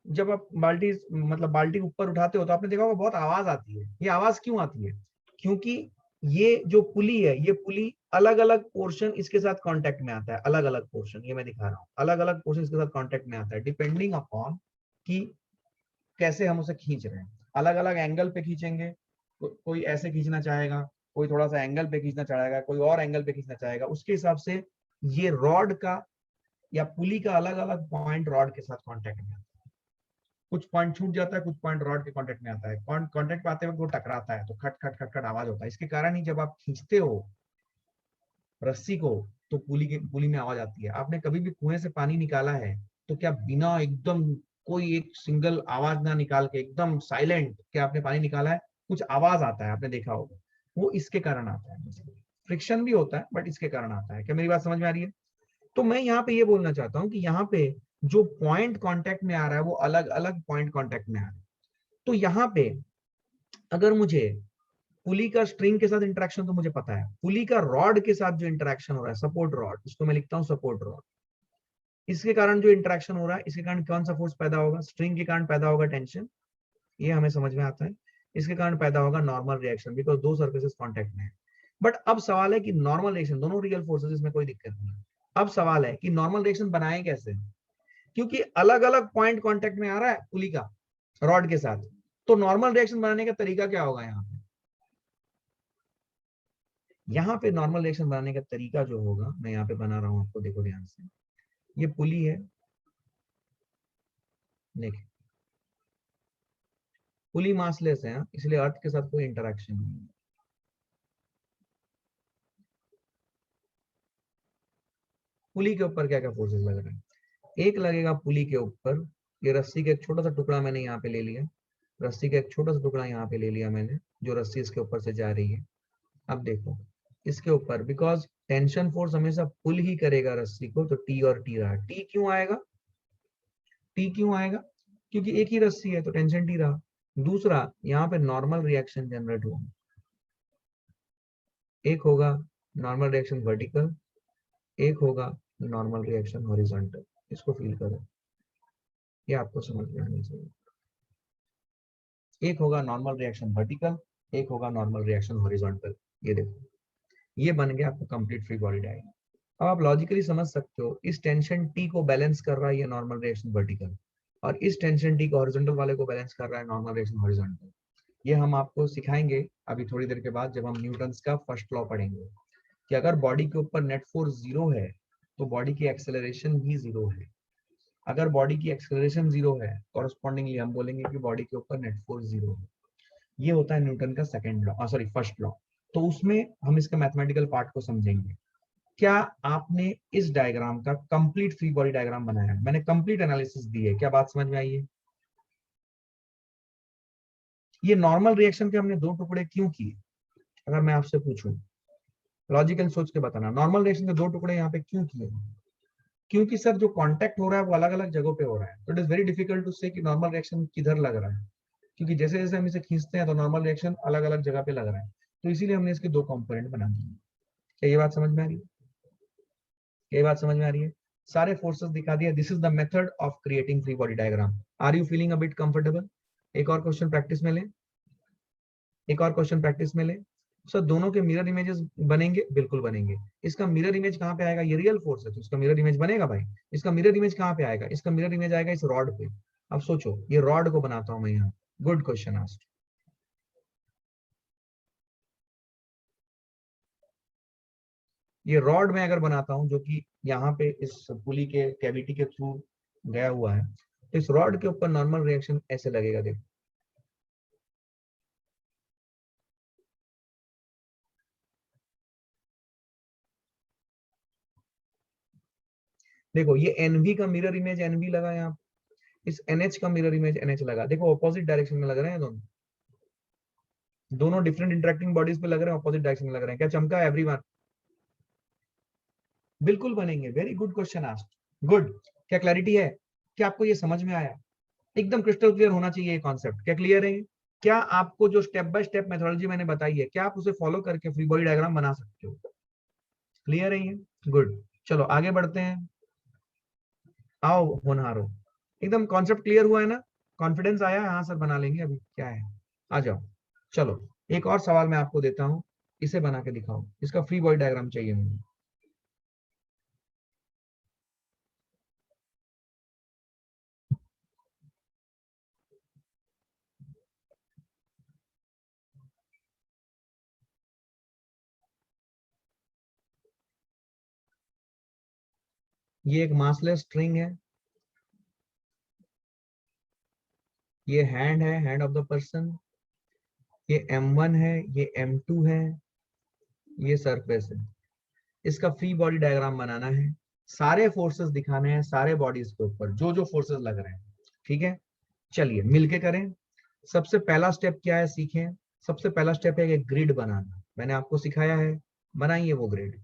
A: जब आप बाल्टी ऊपर उठाते हो तो आपने देखा होगा बहुत आवाज आती है। ये आवाज क्यों आती है? क्योंकि ये जो पुली है, ये पुली अलग अलग पोर्शन इसके साथ कांटेक्ट में आता है, अलग अलग पोर्शन, ये मैं दिखा रहा हूँ, अलग अलग पोर्शन इसके साथ कांटेक्ट में आता है, डिपेंडिंग अपॉन कि कैसे हम उसे खींच रहे हैं। अलग अलग एंगल पे खींचेंगे, कोई ऐसे खींचना चाहेगा, कोई थोड़ा सा एंगल पे खींचना चाहेगा, कोई और एंगल पे खींचना चाहेगा, उसके हिसाब से ये रॉड का या पुली का अलग अलग पॉइंट रॉड के साथ कांटेक्ट में आता है। कुछ पॉइंट छूट जाता है, कुछ पॉइंट रॉड के कांटेक्ट में आता है, कांटेक्ट पे आते वक्त वो टकराता है, तो खट खट खट खट आवाज होता है। इसके कारण ही जब आप खींचते हो रस्सी को तो पुली में आवाज आती है। आपने कभी भी कुएं से पानी निकाला है तो क्या बिना एकदम कोई एक सिंगल आवाज ना निकाल के एकदम साइलेंट क्या आपने पानी निकाला है? कुछ आवाज आता है, आपने देखा होगा। वो इसके कारण आता है, फ्रिक्शन भी होता है बट इसके कारण आता है। क्या मेरी बात समझ में आ रही है? तो मैं यहाँ पे ये बोलना चाहता हूँ कि यहाँ पे जो पॉइंट कांटेक्ट में आ रहा है वो अलग अलग पॉइंट कांटेक्ट में आ रहा है। तो यहाँ पे अगर मुझे पुली का स्ट्रिंग के साथ इंटरेक्शन, तो मुझे पता है पुली का रॉड के साथ जो इंटरेक्शन हो रहा है, सपोर्ट रॉड, इसको मैं लिखता हूँ सपोर्ट रॉड, इसके कारण जो इंटरेक्शन हो रहा है, इसके कारण कौन सा फोर्स पैदा होगा? स्ट्रिंग के कारण पैदा होगा टेंशन, ये हमें समझ में आता है। इसके कारण पैदा होगा नॉर्मल रिएक्शन, बिकॉज दो सर्फेसेस कांटेक्ट में है। बट अब सवाल है कि नॉर्मल रिएक्शन, दोनों रियल फोर्सेस, इसमें कोई दिक्कत नहीं है। अब सवाल है कि नॉर्मल रिएक्शन बनाए कैसे, क्योंकि अलग अलग पॉइंट कांटेक्ट में आ रहा है पुली का रॉड के साथ। तो नॉर्मल रिएक्शन बनाने का तरीका क्या होगा? यहाँ पे नॉर्मल रिएक्शन बनाने का तरीका जो होगा, मैं यहाँ पे बना रहा हूँ आपको, देखो ध्यान से। ये पुली है, देखिए पुली मासलेस है, इसलिए अर्थ के साथ कोई इंटरेक्शन नहीं है। पुली के ऊपर क्या क्या फोर्सेस लग रहे हैं। एक लगेगा पुली के ऊपर, ये रस्सी का एक छोटा सा टुकड़ा मैंने यहाँ पे ले लिया, रस्सी का एक छोटा सा टुकड़ा यहाँ पे ले लिया मैंने, जो रस्सी इसके ऊपर से जा रही है। अब देखो इसके ऊपर, बिकॉज टेंशन फोर्स हमेशा पुल ही करेगा रस्सी को, तो टी और टी रहा। टी क्यों आएगा, टी क्यों आएगा, क्योंकि एक ही रस्सी है तो टेंशन टी रहा। दूसरा, यहाँ पे नॉर्मल रिएक्शन जनरेट होगा, एक होगा नॉर्मल रिएक्शन वर्टिकल, एक होगा नॉर्मल रिएक्शन हॉरिजॉन्टल। इसको फील करो, ये आपको समझ में आनी चाहिए। एक होगा नॉर्मल रिएक्शन वर्टिकल, एक होगा नॉर्मल रिएक्शन हॉरिजॉन्टल। ये देखो, ये बन गया आपका कंप्लीट फ्री बॉडी डायग्राम। अब आप लॉजिकली समझ सकते हो, इस टेंशन टी को बैलेंस कर रहा है ये नॉर्मल रिएक्शन वर्टिकल, और इस टेंशन टी को हॉरिजॉन्टल वाले को बैलेंस कर रहा है नॉर्मल रिएक्शन हॉरिजॉन्टल। ये हम आपको सिखाएंगे अभी थोड़ी देर के बाद, जब हम न्यूटन्स का फर्स्ट लॉ पढ़ेंगे, कि अगर बॉडी के ऊपर नेट फोर्स जीरो है तो बॉडी की एक्सेलरेशन भी जीरो है। अगर बॉडी की एक्सेलरेशन जीरो है, कॉरस्पॉन्डिंगली हम बोलेंगे कि बॉडी के ऊपर नेट फोर्स जीरो है। ये होता है न्यूटन का second law, sorry first law. तो उसमें हम इसके मैथमेटिकल पार्ट को समझेंगे। क्या आपने इस डायग्राम का कंप्लीट फ्री बॉडी डायग्राम बनाया है? मैंने कंप्लीट एनालिसिस दी है, क्या बात समझ में आई है? ये नॉर्मल रिएक्शन के हमने दो टुकड़े क्यों किए, अगर मैं आपसे पूछूं, लॉजिकल सोच के बताना, नॉर्मल रिएक्शन के दो टुकड़े यहाँ पे क्यों किए? क्योंकि सर जो कांटेक्ट हो रहा है वो अलग अलग जगहों पे हो रहा है, तो it is very difficult to say कि नॉर्मल रिएक्शन किधर लग रहा है, क्योंकि जैसे जैसे हम इसे खींचते हैं तो नॉर्मल रिएक्शन अलग अलग जगह पे लग रहा है। तो इसीलिए हमने इसके दो कंपोनेंट बना दिए। क्या ये बात समझ में आ रही है? ये बात समझ में आ रही है? सारे फोर्सेस दिखा दिया। This is the method of creating free body diagram. Are you feeling a bit comfortable? एक और क्वेश्चन प्रैक्टिस में ले, एक और क्वेश्चन प्रैक्टिस में ले। सर दोनों के मिरर इमेजेस बनेंगे? बिल्कुल बनेंगे। इसका मिरर इमेज कहाँ पे आएगा? ये रियल फोर्स है तो इसका मिरर इमेज बनेगा भाई। इसका मिरर इमेज कहाँ पे आएगा? इसका मिरर इमेज आएगा इस रॉड पे। अब सोचो, ये रॉड को बनाता हूं मैं यहाँ, गुड क्वेश्चन आस्क्ड। ये रॉड में अगर बनाता हूं, जो कि यहाँ पे इस पुली के कैविटी के थ्रू गया हुआ है, तो इस रॉड के ऊपर नॉर्मल रिएक्शन ऐसे लगेगा। देखो देखो, ये एनवी का मिरर इमेज एनवी लगा यहाँ, इस एनएच का मिरर इमेज एनएच लगा। देखो अपोजिट डायरेक्शन में लग रहे हैं दोनों, दोनों डिफरेंट इंटरेक्टिंग बॉडीज पे लग रहे हैं, अपोजिट डायरेक्शन में लग रहे हैं। क्या चमका है एवरीवन? बिल्कुल बनेंगे। Very good question asked, good. क्या क्लैरिटी है? क्या आपको ये समझ में आया? एकदम क्रिस्टल क्लियर होना चाहिए ये कॉन्सेप्ट। क्या क्लियर है? क्या आपको जो स्टेप बाय स्टेप मेथोडोलॉजी मैंने बताई है, क्या आप उसे फॉलो करके फ्री बॉडी डायग्राम बना सकते हो? क्लियर है ये? गुड। चलो आगे बढ़ते हैं। आओ होनहारो, एकदम कॉन्सेप्ट क्लियर हुआ है ना? कॉन्फिडेंस आया? हाँ सर बना लेंगे, अभी क्या है, आ जाओ। चलो एक और सवाल मैं आपको देता हूं, इसे बना के दिखाओ। इसका फ्री बॉडी डायग्राम चाहिए मुझे। ये एक मासलेस स्ट्रिंग है, ये हैंड है, हैंड ऑफ द पर्सन, ये M1 है, ये M2 है, ये सरफेस है। इसका फ्री बॉडी डायग्राम बनाना है, सारे फोर्सेस दिखाने हैं सारे बॉडीज के ऊपर, जो जो फोर्सेस लग रहे हैं। ठीक है, चलिए मिलके करें। सबसे पहला स्टेप क्या है सीखें। सबसे पहला स्टेप है एक ग्रिड बनाना, मैंने आपको सिखाया है, बनाइए वो ग्रिड।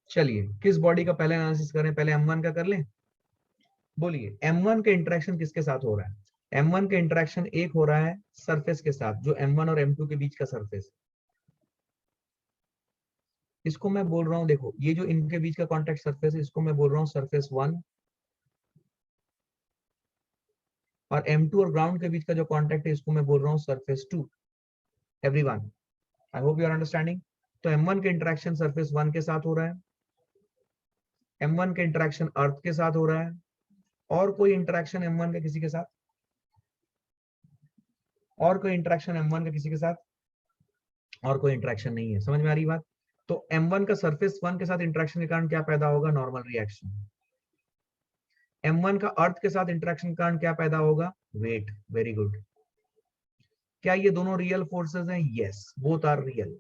A: चलिए किस बॉडी का पहले एनालिसिस करें? पहले M1 का कर लें। बोलिए M1 के इंटरेक्शन किसके साथ हो रहा है? M1 के इंटरेक्शन एक हो रहा है सरफेस के साथ, जो M1 और M2 के बीच का सरफेस, इसको मैं बोल रहा हूं, देखो ये जो इनके बीच का कॉन्टेक्ट सरफेस है, इसको मैं बोल रहा हूँ सरफेस 1। और M2 और ग्राउंड के बीच का जो कॉन्टेक्ट है, इसको मैं बोल रहा हूँ surface 2। Everyone, I hope you are understanding. तो M1 के इंटरेक्शन सरफेस 1 के साथ हो रहा है, M1 के इंटरेक्शन अर्थ के साथ हो रहा है, और कोई इंटरेक्शन M1 के किसी के साथ, और कोई इंटरेक्शन M1 के किसी के साथ, और कोई इंटरेक्शन नहीं है। समझ में आ रही बात? तो M1 का सरफेस 1 के साथ इंटरेक्शन के कारण क्या पैदा होगा? Normal reaction. M1 का अर्थ के साथ इंटरेक्शन के कारण क्या पैदा होगा? वेट। Very good. क्या ये दोनों रियल फोर्सेस हैं? Yes, both are real.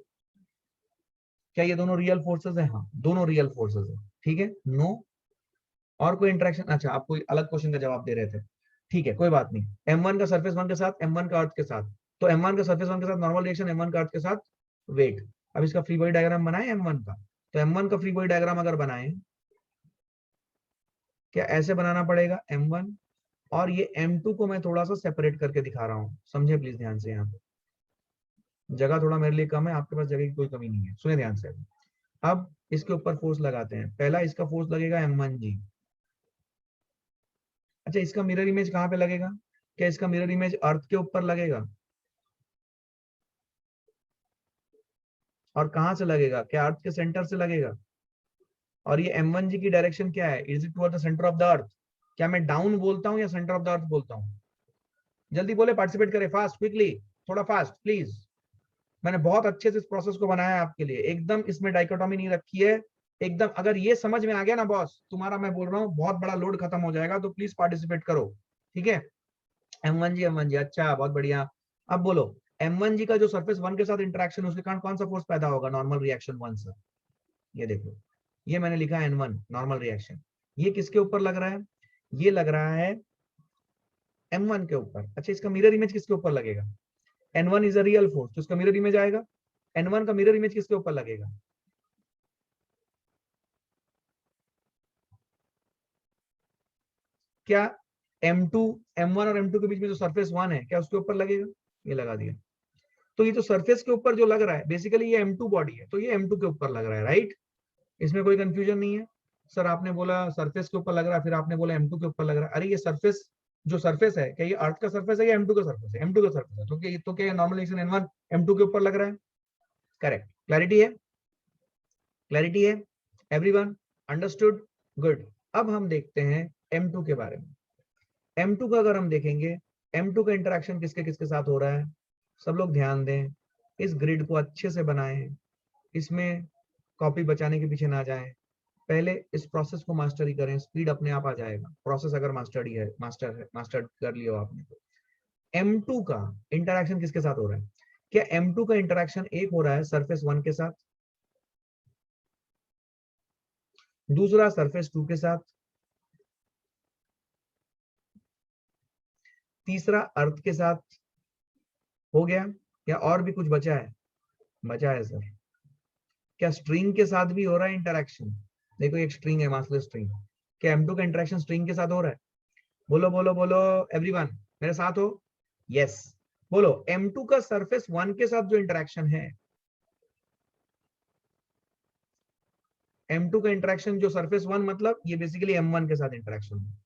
A: क्या ये दोनों रियल फोर्सेस हैं? हाँ, दोनों रियल फोर्सेस हैं। ठीक है, नो और कोई इंटरेक्शन? अच्छा, आप कोई अलग क्वेश्चन का जवाब दे रहे थे, ठीक है, कोई बात नहीं। M1 का सरफेस 1 के साथ, M1 का अर्थ के साथ, तो M1 का सरफेस 1 के साथ नॉर्मल रिएक्शन, M1 का अर्थ के साथ वेट। अब इसका फ्री बॉडी डायग्राम बनाए M1 का, तो M1 का फ्री बॉडी डायग्राम अगर बनाए, क्या ऐसे बनाना पड़ेगा M1, और ये M2 को मैं थोड़ा सा सेपरेट करके दिखा रहा हूं, समझे प्लीज ध्यान से। यहाँ पे जगह थोड़ा मेरे लिए कम है, आपके पास जगह की कोई कमी नहीं है, सुने ध्यान से। अब इसके ऊपर फोर्स लगाते हैं। पहला इसका फोर्स लगेगा M1G। अच्छा, इसका मिरर इमेज कहाँ पे लगेगा? क्या इसका मिरर इमेज अर्थ के ऊपर लगेगा? और कहां से लगेगा? क्या अर्थ के सेंटर से लगेगा? और ये M1G की डायरेक्शन क्या है? Is it toward the centre of the अर्थ? क्या मैं डाउन बोलता हूं या सेंटर ऑफ द अर्थ बोलता हूं? जल्दी बोले, पार्टिसिपेट करें, फास्ट, क्विकली, थोड़ा फास्ट प्लीज। मैंने बहुत अच्छे से इस प्रोसेस को बनाया है आपके लिए, एकदम इसमें डाइकोटॉमी नहीं रखी है, एकदम। अगर ये समझ में आ गया ना बॉस, तुम्हारा मैं बोल रहा हूँ बहुत बड़ा लोड खत्म हो जाएगा, तो प्लीज पार्टिसिपेट करो, ठीक है। M1G, अच्छा, बहुत बढ़िया। अब बोलो, M1G का जो सरफेस 1 के साथ इंटरेक्शन है, उसके कारण कौन सा फोर्स पैदा होगा? नॉर्मल रिएक्शन 1 से। ये देखो, ये मैंने लिखा है N1, नॉर्मल रिएक्शन। ये किसके ऊपर लग रहा है? ये लग रहा है M1 के ऊपर। अच्छा, इसका मिरर इमेज किसके ऊपर लगेगा? N1 is a real force, तो इसका मिरर इमेज आएगा। N1 का मिरर इमेज किसके ऊपर लगेगा? क्या M2, M1 और M2 के बीच में जो सरफेस 1 है, क्या उसके ऊपर लगेगा? ये लगा दिया। तो ये जो सरफेस के ऊपर जो लग रहा है, बेसिकली ये M2 बॉडी है, तो ये M2 के ऊपर लग रहा है, राइट? इसमें कोई कंफ्यूजन नहीं है। सर आपने बोला सरफेस के ऊपर लग रहा है, फिर आपने बोला M2 के ऊपर लग रहा है। अरे ये सरफेस, जो सरफेस है, क्या ये अर्थ का सरफेस है या M2 का सरफेस है? M2 का सरफेस है, तो क्या नॉर्मल रिएक्शन N1 M2 के ऊपर लग रहा है? करेक्ट। क्लैरिटी है? क्लैरिटी है? Everyone understood? गुड। अब हम देखते हैं M2 के बारे में। M2 का अगर हम देखेंगे, M2 का इंटरेक्शन किसके किसके साथ हो रहा है? सब लोग ध्यान दें, इस ग्रिड को अच्छे से बनाएं, इसमें कॉपी बचाने के पीछे ना जाएं। पहले इस प्रोसेस को मास्टरी करें, स्पीड अपने आप आ जाएगा। प्रोसेस अगर मास्टर कर लिया हो आपने, तो M2 का इंटरेक्शन किसके साथ हो रहा है? क्या M2 का इंटरेक्शन एक हो रहा है सरफेस 1 के साथ, दूसरा सरफेस 2 के साथ, तीसरा अर्थ के साथ, हो गया? या और भी कुछ बचा है? बचा है सर। क्या स्ट्रिंग के साथ भी हो रहा है इंटरेक्शन? देखो, एक स्ट्रिंग है, मासलेस स्ट्रिंग। क्या M2 का इंटरेक्शन स्ट्रिंग के साथ हो रहा है? बोलो बोलो बोलो एवरीवन, मेरे साथ हो? यस। बोलो, M2 का सरफेस 1 के साथ जो इंटरेक्शन है, M2 का इंटरेक्शन जो सरफेस 1, मतलब ये बेसिकली M1 के साथ इंटरेक्शन है,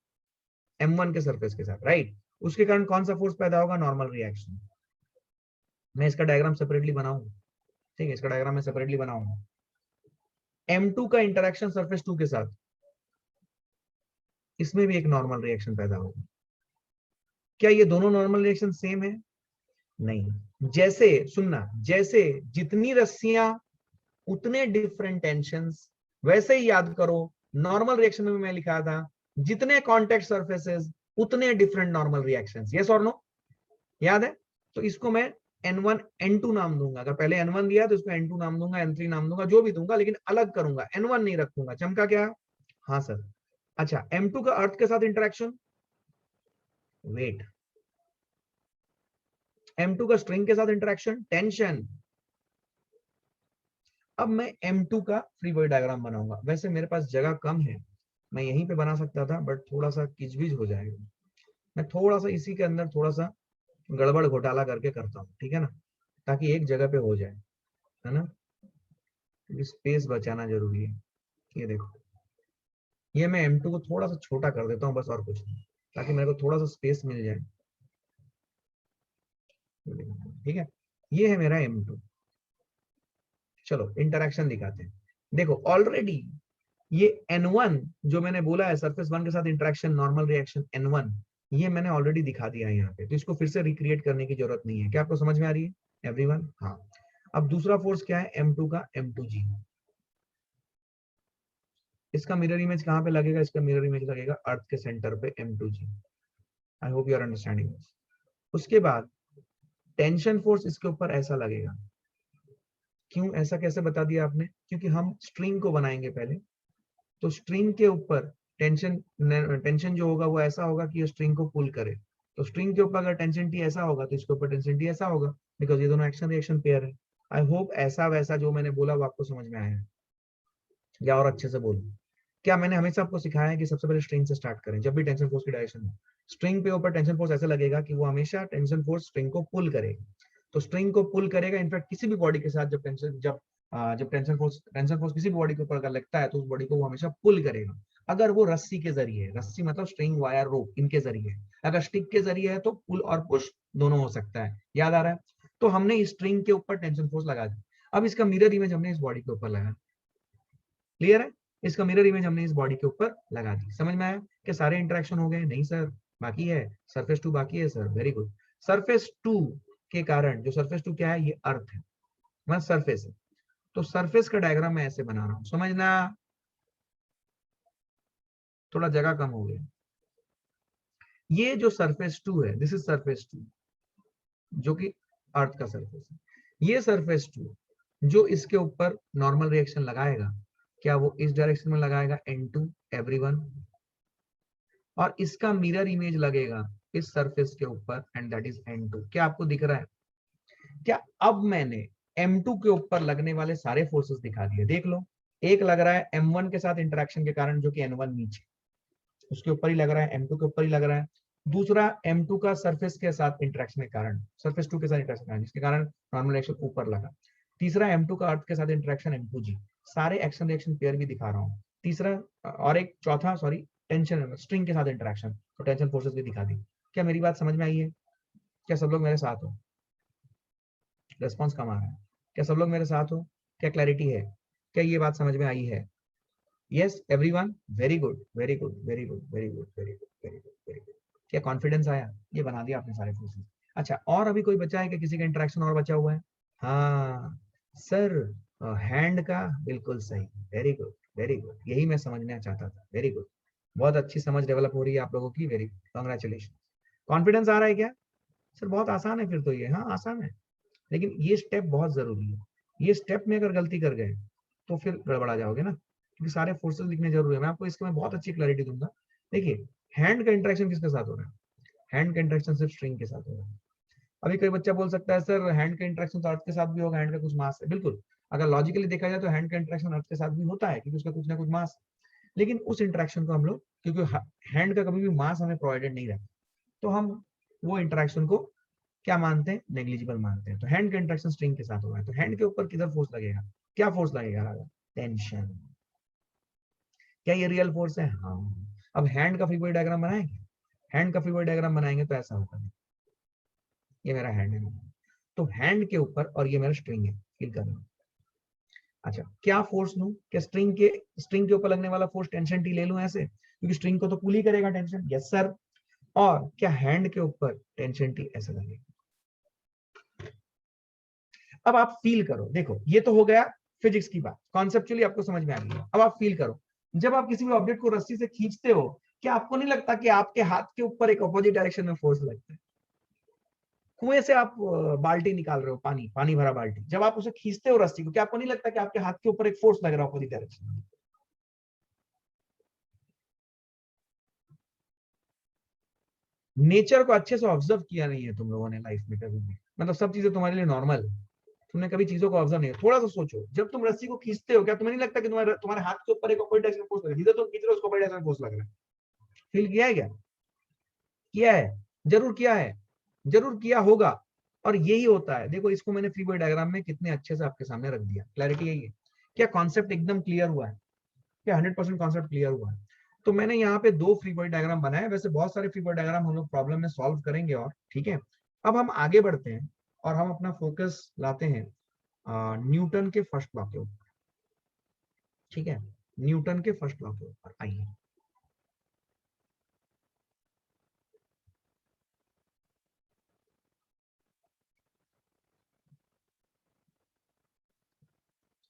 A: M1 के सरफेस के साथ, राइट? उसके कारण कौन सा फोर्स पैदा होगा? Normal reaction. मैं इसका डायग्राम सेपरेटली बनाऊंगा, ठीक है, इसका डायग्राम मैं सेपरेटली बनाऊंगा। M2 का इंटरेक्शन सरफेस 2 के साथ, इसमें भी एक नॉर्मल रिएक्शन पैदा होगा। क्या ये दोनों नॉर्मल रिएक्शन सेम है? नहीं। जैसे, सुनना, जैसे जितनी रस्सियां उतने डिफरेंट टेंशंस, वैसे ही याद करो, नॉर्मल रिएक्शन में मैं लिखा था जितने कांटेक्ट सरफेसेस उतने डिफरेंट नॉर्मल रिएक्शंस। यस और नो? याद है? तो इसको मैं N1 N2 नाम दूंगा। अगर पहले N1 दिया तो इसको N2 नाम दूंगा, N3 नाम दूंगा, जो भी दूंगा, लेकिन अलग करूंगा, N1 नहीं रखूंगा। चमका क्या? हाँ सर। अच्छा, M2 का अर्थ के साथ इंटरेक्शन, वेट। M2 का स्ट्रिंग के साथ इंटरेक्शन, टेंशन। अब मैं M2 का फ्री बॉडी डायग्राम बनाऊंगा। वैसे मेरे पास जगह कम है, मैं यहीं पे बना सकता था, बट थोड़ा सा किचबिच हो जाएगा। मैं थोड़ा सा इसी के अंदर थोड़ा सा गड़बड़ घोटाला करके करता हूँ, ठीक है ना, ताकि एक जगह पे हो जाए, है ना, क्योंकि स्पेस बचाना जरूरी है। ये देखो, ये मैं M2 को थोड़ा सा छोटा कर देता हूँ, बस, और कुछ नहीं, ताकि मेरे को थोड़ा सा स्पेस मिल जाए। ठीक है, ये है मेरा M2। चलो इंटरेक्शन दिखाते हैं। देखो, ऑलरेडी ये N1 जो मैंने बोला है, सरफेस 1 के साथ इंटरेक्शन, नॉर्मल रिएक्शन N1, ये मैंने ऑलरेडी दिखा दिया है यहाँ पे, तो इसको फिर से रिक्रिएट करने की जरूरत नहीं है। क्या आपको समझ में आ रही है एवरीवन? हाँ। अब दूसरा फोर्स क्या है M2 का? M2G। इसका मिरर इमेज कहाँ पे लगेगा? इसका मिरर इमेज लगेगा अर्थ के सेंटर पे M2G। I hope you are understanding this. उसके बाद टेंशन फोर्स इसके ऊपर ऐसा लगेगा। क्यों ऐसा कैसे बता दिया आपने? क्योंकि हम स्ट्रिंग को बनाएंगे पहले, तो स्ट्रिंग के ऊपर टेंशन टेंशन जो होगा वो ऐसा होगा कि ये स्ट्रिंग को पुल करे। तो स्ट्रिंग के ऊपर अगर टेंशन टी ऐसा होगा तो इसके ऊपर टेंशन टी ऐसा होगा, बिकॉज ये दोनों एक्शन रिएक्शन पेयर है। आई होप ऐसा वैसा जो मैंने बोला वो आपको समझ में आया है, या और अच्छे से बोलूं? क्या मैंने हमेशा आपको सिखाया है कि सबसे पहले स्ट्रिंग से स्टार्ट करें जब भी टेंशन फोर्स की डायरेक्शन हो? स्ट्रिंग पे ऊपर टेंशन फोर्स ऐसा लगेगा कि वो हमेशा टेंशन फोर्स स्ट्रिंग को पुल करेगा। तो स्ट्रिंग को पुल करेगा। इनफैक्ट किसी भी बॉडी के साथ जब टेंशन फोर्स किसी भी बॉडी के ऊपर अगर लगता है तो उस बॉडी को वो हमेशा पुल करेगा। अगर वो रस्सी के जरिए, रस्सी मतलब स्ट्रिंग, वायर, रोप, इनके जरिए, अगर स्टिक के जरिए है तो पुल और पुश दोनों हो सकता है। याद आ रहा है? तो हमने इस स्ट्रिंग के ऊपर टेंशन फोर्स लगा दी। अब इसका मिरर इमेज हमने इस बॉडी के ऊपर लगा। क्लियर है? इसका मिरर इमेज हमने इस बॉडी के ऊपर लगा दी। समझ में आया कि सारे इंटरेक्शन हो गए? नहीं सर, बाकी है। सरफेस 2 बाकी है सर। Very good. सरफेस 2 के कारण, जो सरफेस 2 क्या है? ये अर्थ है, मतलब सरफेस है। तो सरफेस का डायग्राम मैं ऐसे बना रहा हूं, समझना। थोड़ा जगह कम हो गया। ये जो सरफेस 2 है, दिस इज सरफेस 2, जो कि अर्थ का सरफेस है। ये सरफेस 2 जो इसके ऊपर नॉर्मल रिएक्शन लगाएगा, क्या वो इस डायरेक्शन में लगाएगा? N2 everyone. और इसका मिरर इमेज लगेगा इस सरफेस के ऊपर, एंड दैट इज N2। क्या आपको दिख रहा है? क्या अब मैंने M2 के ऊपर लगने वाले सारे फोर्सेस दिखा दिए? देख लो। एक लग रहा है M1 के साथ इंटरेक्शन के कारण, जो कि N1 नीचे, उसके ऊपर ही लग रहा है, M2 के ऊपर ही लग रहा है। दूसरा M2 का सरफेस के साथ इंटरेक्शन के कारण, सरफेस 2 के साथ इंटरेक्शन के कारण, जिसके कारण नॉर्मल रिएक्शन ऊपर लगा। तीसरा M2 का अर्थ के साथ इंटरेक्शन M2G। सारे एक्शन रिएक्शन पेयर भी दिखा रहा हूँ। तीसरा और एक चौथा, सॉरी, टेंशन स्ट्रिंग के साथ इंटरेक्शन, तो टेंशन फोर्सेस भी दिखा दी। क्या मेरी बात समझ में आई है? क्या सब लोग मेरे साथ हो? रेस्पॉन्स कम आ रहा है। क्या सब लोग मेरे साथ हो? क्या क्लैरिटी है? क्या ये बात समझ में आई है? Yes everyone, very good, very good, very good, very good, very good, very good, very good. क्या कॉन्फिडेंस आया? ये बना दिया आपने सारे फोर्सेस। अच्छा, और अभी कोई बचा है कि किसी का इंटरेक्शन और बचा हुआ है? हाँ सर, हैंड का बिल्कुल सही। वेरी गुड, वेरी गुड, यही मैं समझना चाहता था। वेरी गुड, बहुत अच्छी समझ डेवलप हो रही है आप लोगों की। Very congratulation. कॉन्फिडेंस आ रहा है क्या? सर बहुत आसान है फिर तो ये। हाँ आसान है, लेकिन ये स्टेप बहुत जरूरी है। ये स्टेप में अगर गलती कर गए तो फिर गड़बड़ा जाओगे ना, क्योंकि सारे फोर्सेस लिखने जरूरी है। मैं आपको इसके में बहुत अच्छी क्लैरिटी दूंगा। देखिए, हैंड का इंटरेक्शन किसके साथ हो रहा है? हैंड का इंटरेक्शन सिर्फ स्ट्रिंग के साथ हो रहा है। अभी कोई बच्चा बोल सकता है सर हैंड का इंटरेक्शन तो अर्थ के साथ भी होगा, हैंड का कुछ मास है। बिल्कुल, अगर लॉजिकली देखा जाए तो हैंड का इंटरेक्शन अर्थ के साथ भी होता है, क्योंकि उसका कुछ ना कुछ मास। लेकिन उस इंटरेक्शन को हम लोग, क्योंकि हैंड का कभी भी मास हमें प्रोवाइडेड नहीं रहता, तो हम वो इंटरेक्शन को क्या मानते हैं? नेग्लिजिबल मानते हैं। तो हैंड का इंटरेक्शन स्ट्रिंग के साथ हो रहा है, तो हैंड के ऊपर किधर फोर्स लगेगा? क्या फोर्स लगेगा? टेंशन। क्या ये रियल फोर्स है? हाँ। अब हैंड का फ्री बॉडी डायग्राम बनाएंगे। हैंड का फ्री बॉडी डायग्राम बनाएंगे तो ऐसा होगा। ये मेरा हैंड है, तो हैंड के ऊपर, और ये मेरा स्ट्रिंग है, फील कर लो। अच्छा, क्या फोर्स लूं? क्या स्ट्रिंग के ऊपर लगने वाला फोर्स टेंशन टी ले लूं ऐसे, क्योंकि स्ट्रिंग को तो पुल ही करेगा टेंशन। Yes sir. और क्या हैंड के ऊपर टेंशन टी ऐसा लगेगा? अब आप फील करो। देखो, ये तो हो गया फिजिक्स की बात, कॉन्सेप्चुअली आपको समझ में आ गई। अब आप फील करो, जब आप किसी भी ऑब्जेक्ट को रस्सी से खींचते हो, क्या आपको नहीं लगता कि आपके हाथ के ऊपर एक अपोजिट डायरेक्शन में फोर्स लगता है? कुएं से आप बाल्टी निकाल रहे हो, पानी पानी भरा बाल्टी, जब आप उसे खींचते हो रस्सी को, क्या आपको नहीं लगता कि आपके हाथ के ऊपर एक फोर्स लग रहा है अपोजिट डायरेक्शन में? नेचर को अच्छे से ऑब्जर्व किया नहीं है तुम लोगों ने लाइफ में कभी भी, मतलब सब चीजें तुम्हारे लिए नॉर्मल। तुमने कभी चीजों को ऑब्जर्व नहीं। थोड़ा सा सोचो, जब तुम रस्सी को खींचते हो, क्या तुम्हें नहीं लगता कि तुम्हारे हाथ के ऊपर एक अपोजिट डायरेक्शन फोर्स लग रहा है? जिधर तुम खींच रहे हो उसको अपोजिट डायरेक्शन फोर्स लग रहा है। फील किया है क्या? किया है? जरूर किया है, जरूर किया होगा। और यही होता है। देखो, इसको मैंने फ्री बॉडी डायग्राम में कितने अच्छे से आपके सामने रख दिया। क्लैरिटी यही है। क्या कॉन्सेप्ट एकदम क्लियर हुआ है? क्या 100% कॉन्सेप्ट क्लियर हुआ है? तो मैंने यहाँ पे दो फ्री बॉडी डायग्राम बनाए। वैसे बहुत सारे फ्री बॉडी डायग्राम हम लोग प्रॉब्लम में सॉल्व करेंगे, और ठीक है। अब हम आगे बढ़ते हैं और हम अपना फोकस लाते हैं न्यूटन के फर्स्ट लॉ के ऊपर। ठीक है, न्यूटन के फर्स्ट लॉ के ऊपर आइए।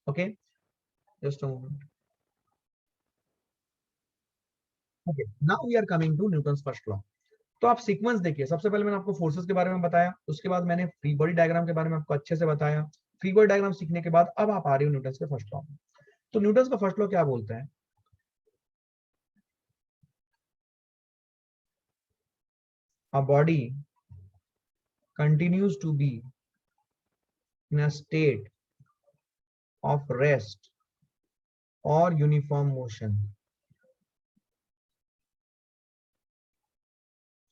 A: Okay, just a moment. Okay, now we are coming to Newton's first law. तो आप सीक्वेंस देखिए, सबसे पहले मैंने आपको फोर्सेस के बारे में बताया, उसके बाद मैंने फ्री बॉडी डायग्राम के बारे में आपको अच्छे से बताया। फ्री बॉडी डायग्राम सीखने के बाद अब आप आ रहे हो न्यूटन्स के फर्स्ट लॉ। तो न्यूटन्स का फर्स्ट लॉ क्या बोलता है? A body continues to be in a state of rest or uniform motion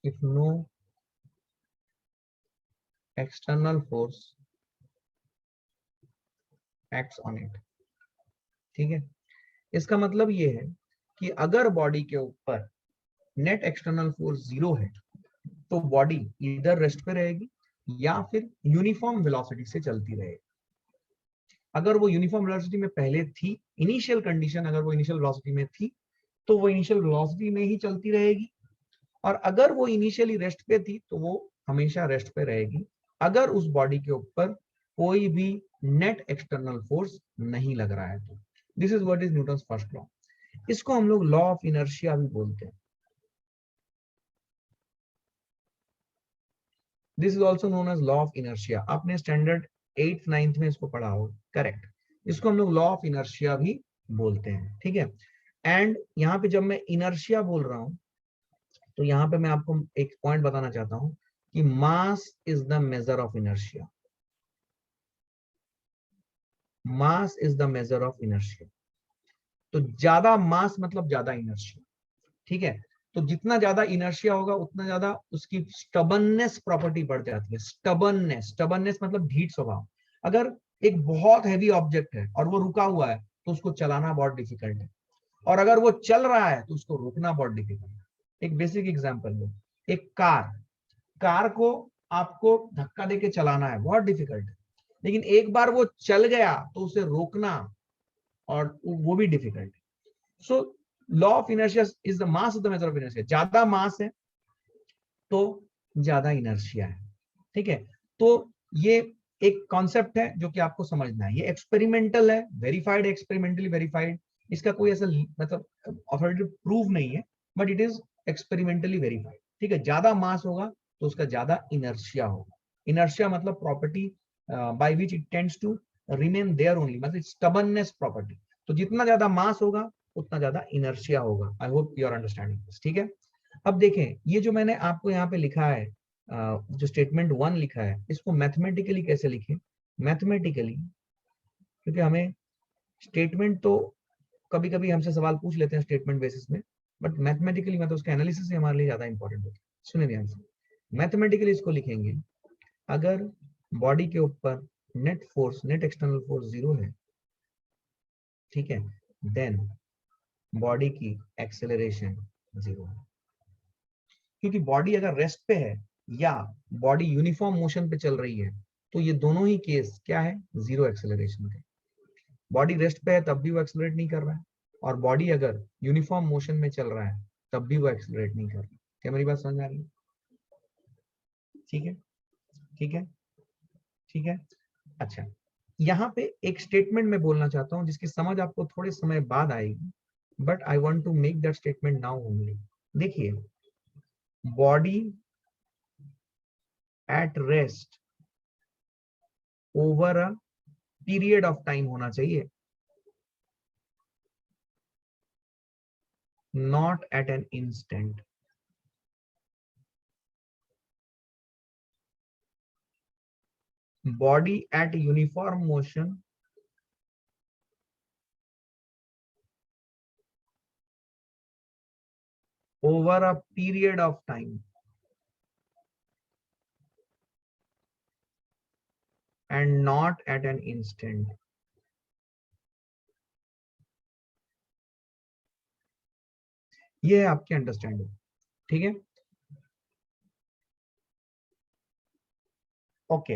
A: if no external force acts on it। ठीक है, इसका मतलब ये है कि अगर बॉडी के ऊपर नेट एक्सटर्नल फोर्स 0 है तो बॉडी इधर रेस्ट पे रहेगी या फिर यूनिफॉर्म वेलोसिटी से चलती रहेगी। अगर वो यूनिफॉर्म वेलोसिटी में पहले थी, इनिशियल कंडीशन अगर वो इनिशियल वेलोसिटी में थी तो वो इनिशियल वेलोसिटी में ही चलती रहेगी, और अगर वो इनिशियली रेस्ट पे थी तो वो हमेशा रेस्ट पे रहेगी अगर उस बॉडी के ऊपर कोई भी नेट एक्सटर्नल फोर्स नहीं लग रहा है तो। This is what is Newton's first law. इसको हम लोग लॉ ऑफ इनर्शिया भी बोलते हैं। This is also known as law of inertia. आपने स्टैंडर्ड 8th 9th में इसको पढ़ा हो, करेक्ट। इसको हम लोग लॉ ऑफ इनर्शिया भी बोलते हैं, ठीक है। एंड यहाँ पे जब मैं इनर्शिया बोल रहा हूं तो यहाँ पे मैं आपको एक पॉइंट बताना चाहता हूं कि mass is the measure of inertia. Mass is the measure of inertia. तो ज्यादा मास मतलब ज्यादा इनर्शिया, ठीक है। तो जितना ज्यादा इनर्शिया होगा उतना ज्यादा उसकी स्टबननेस प्रॉपर्टी बढ़ जाती है। स्टबननेस, स्टबननेस मतलब ढीठ स्वभाव। अगर एक बहुत हैवी ऑब्जेक्ट है और वो रुका हुआ है तो उसको चलाना बहुत डिफिकल्ट है, और अगर वो चल रहा है तो उसको रोकना बहुत डिफिकल्ट है। एक बेसिक एग्जांपल लो, एक कार, कार को आपको धक्का देके चलाना है, बहुत डिफिकल्ट है, लेकिन एक बार वो चल गया तो उसे रोकना और वो भी डिफिकल्ट है। So law of inertia is the mass of the measure of inertia. ज्यादा मास है तो ज्यादा इनर्शिया है, ठीक है। तो ये एक कॉन्सेप्ट है जो कि आपको समझना है। ये एक्सपेरिमेंटल है, वेरीफाइड, एक्सपेरिमेंटली वेरीफाइड। इसका कोई ऐसा मतलब अथॉरिटी प्रूव नहीं है, but it is experimentally verified, ठीक है। ज्यादा मास होगा तो उसका ज्यादा इनर्शिया होगा। इनर्शिया मतलब property by which it tends to remain there only, मतलब स्टबननेस प्रॉपर्टी। तो जितना ज्यादा मास होगा उतना ज्यादा इनर्शिया होगा। I hope you are understanding this, ठीक है। अब देखें, ये जो मैंने आपको यहाँ पे लिखा है, जो स्टेटमेंट 1 लिखा है, इसको मैथमेटिकली कैसे लिखें? मैथमेटिकली, क्योंकि हमें स्टेटमेंट तो कभी कभी हमसे सवाल पूछ लेते हैं स्टेटमेंट बेसिस में, बट मैथमेटिकली मतलब उसका एनालिसिस ही हमारे लिए ज्यादा इंपॉर्टेंट होता है। सुनिए ध्यान से, मैथमेटिकली इसको लिखेंगे, अगर बॉडी के ऊपर net force, net external force 0 है, ठीक है, देन बॉडी की एक्सेलरेशन 0 है। क्योंकि बॉडी अगर रेस्ट पे है या बॉडी यूनिफॉर्म मोशन पे चल रही है तो ये दोनों ही केस क्या है? 0 एक्सेलरेशन के। बॉडी रेस्ट पे है तब भी वो एक्सेलरेट नहीं कर रहा है, और बॉडी अगर यूनिफॉर्म मोशन में चल रहा है तब भी वो एक्सेलरेट नहीं कर रहा। क्या मेरी बात समझ आ रही है? ठीक है, ठीक है, ठीक है। अच्छा, यहाँ पे एक स्टेटमेंट में बोलना चाहता हूँ जिसकी समझ आपको थोड़े समय बाद आएगी, but I want to make that statement now only. देखिए, body at rest over a period of time होना चाहिए, not at an instant। body at uniform motion over a period of time and not at an instant। ये है आपकी understanding, ठीक है। Okay,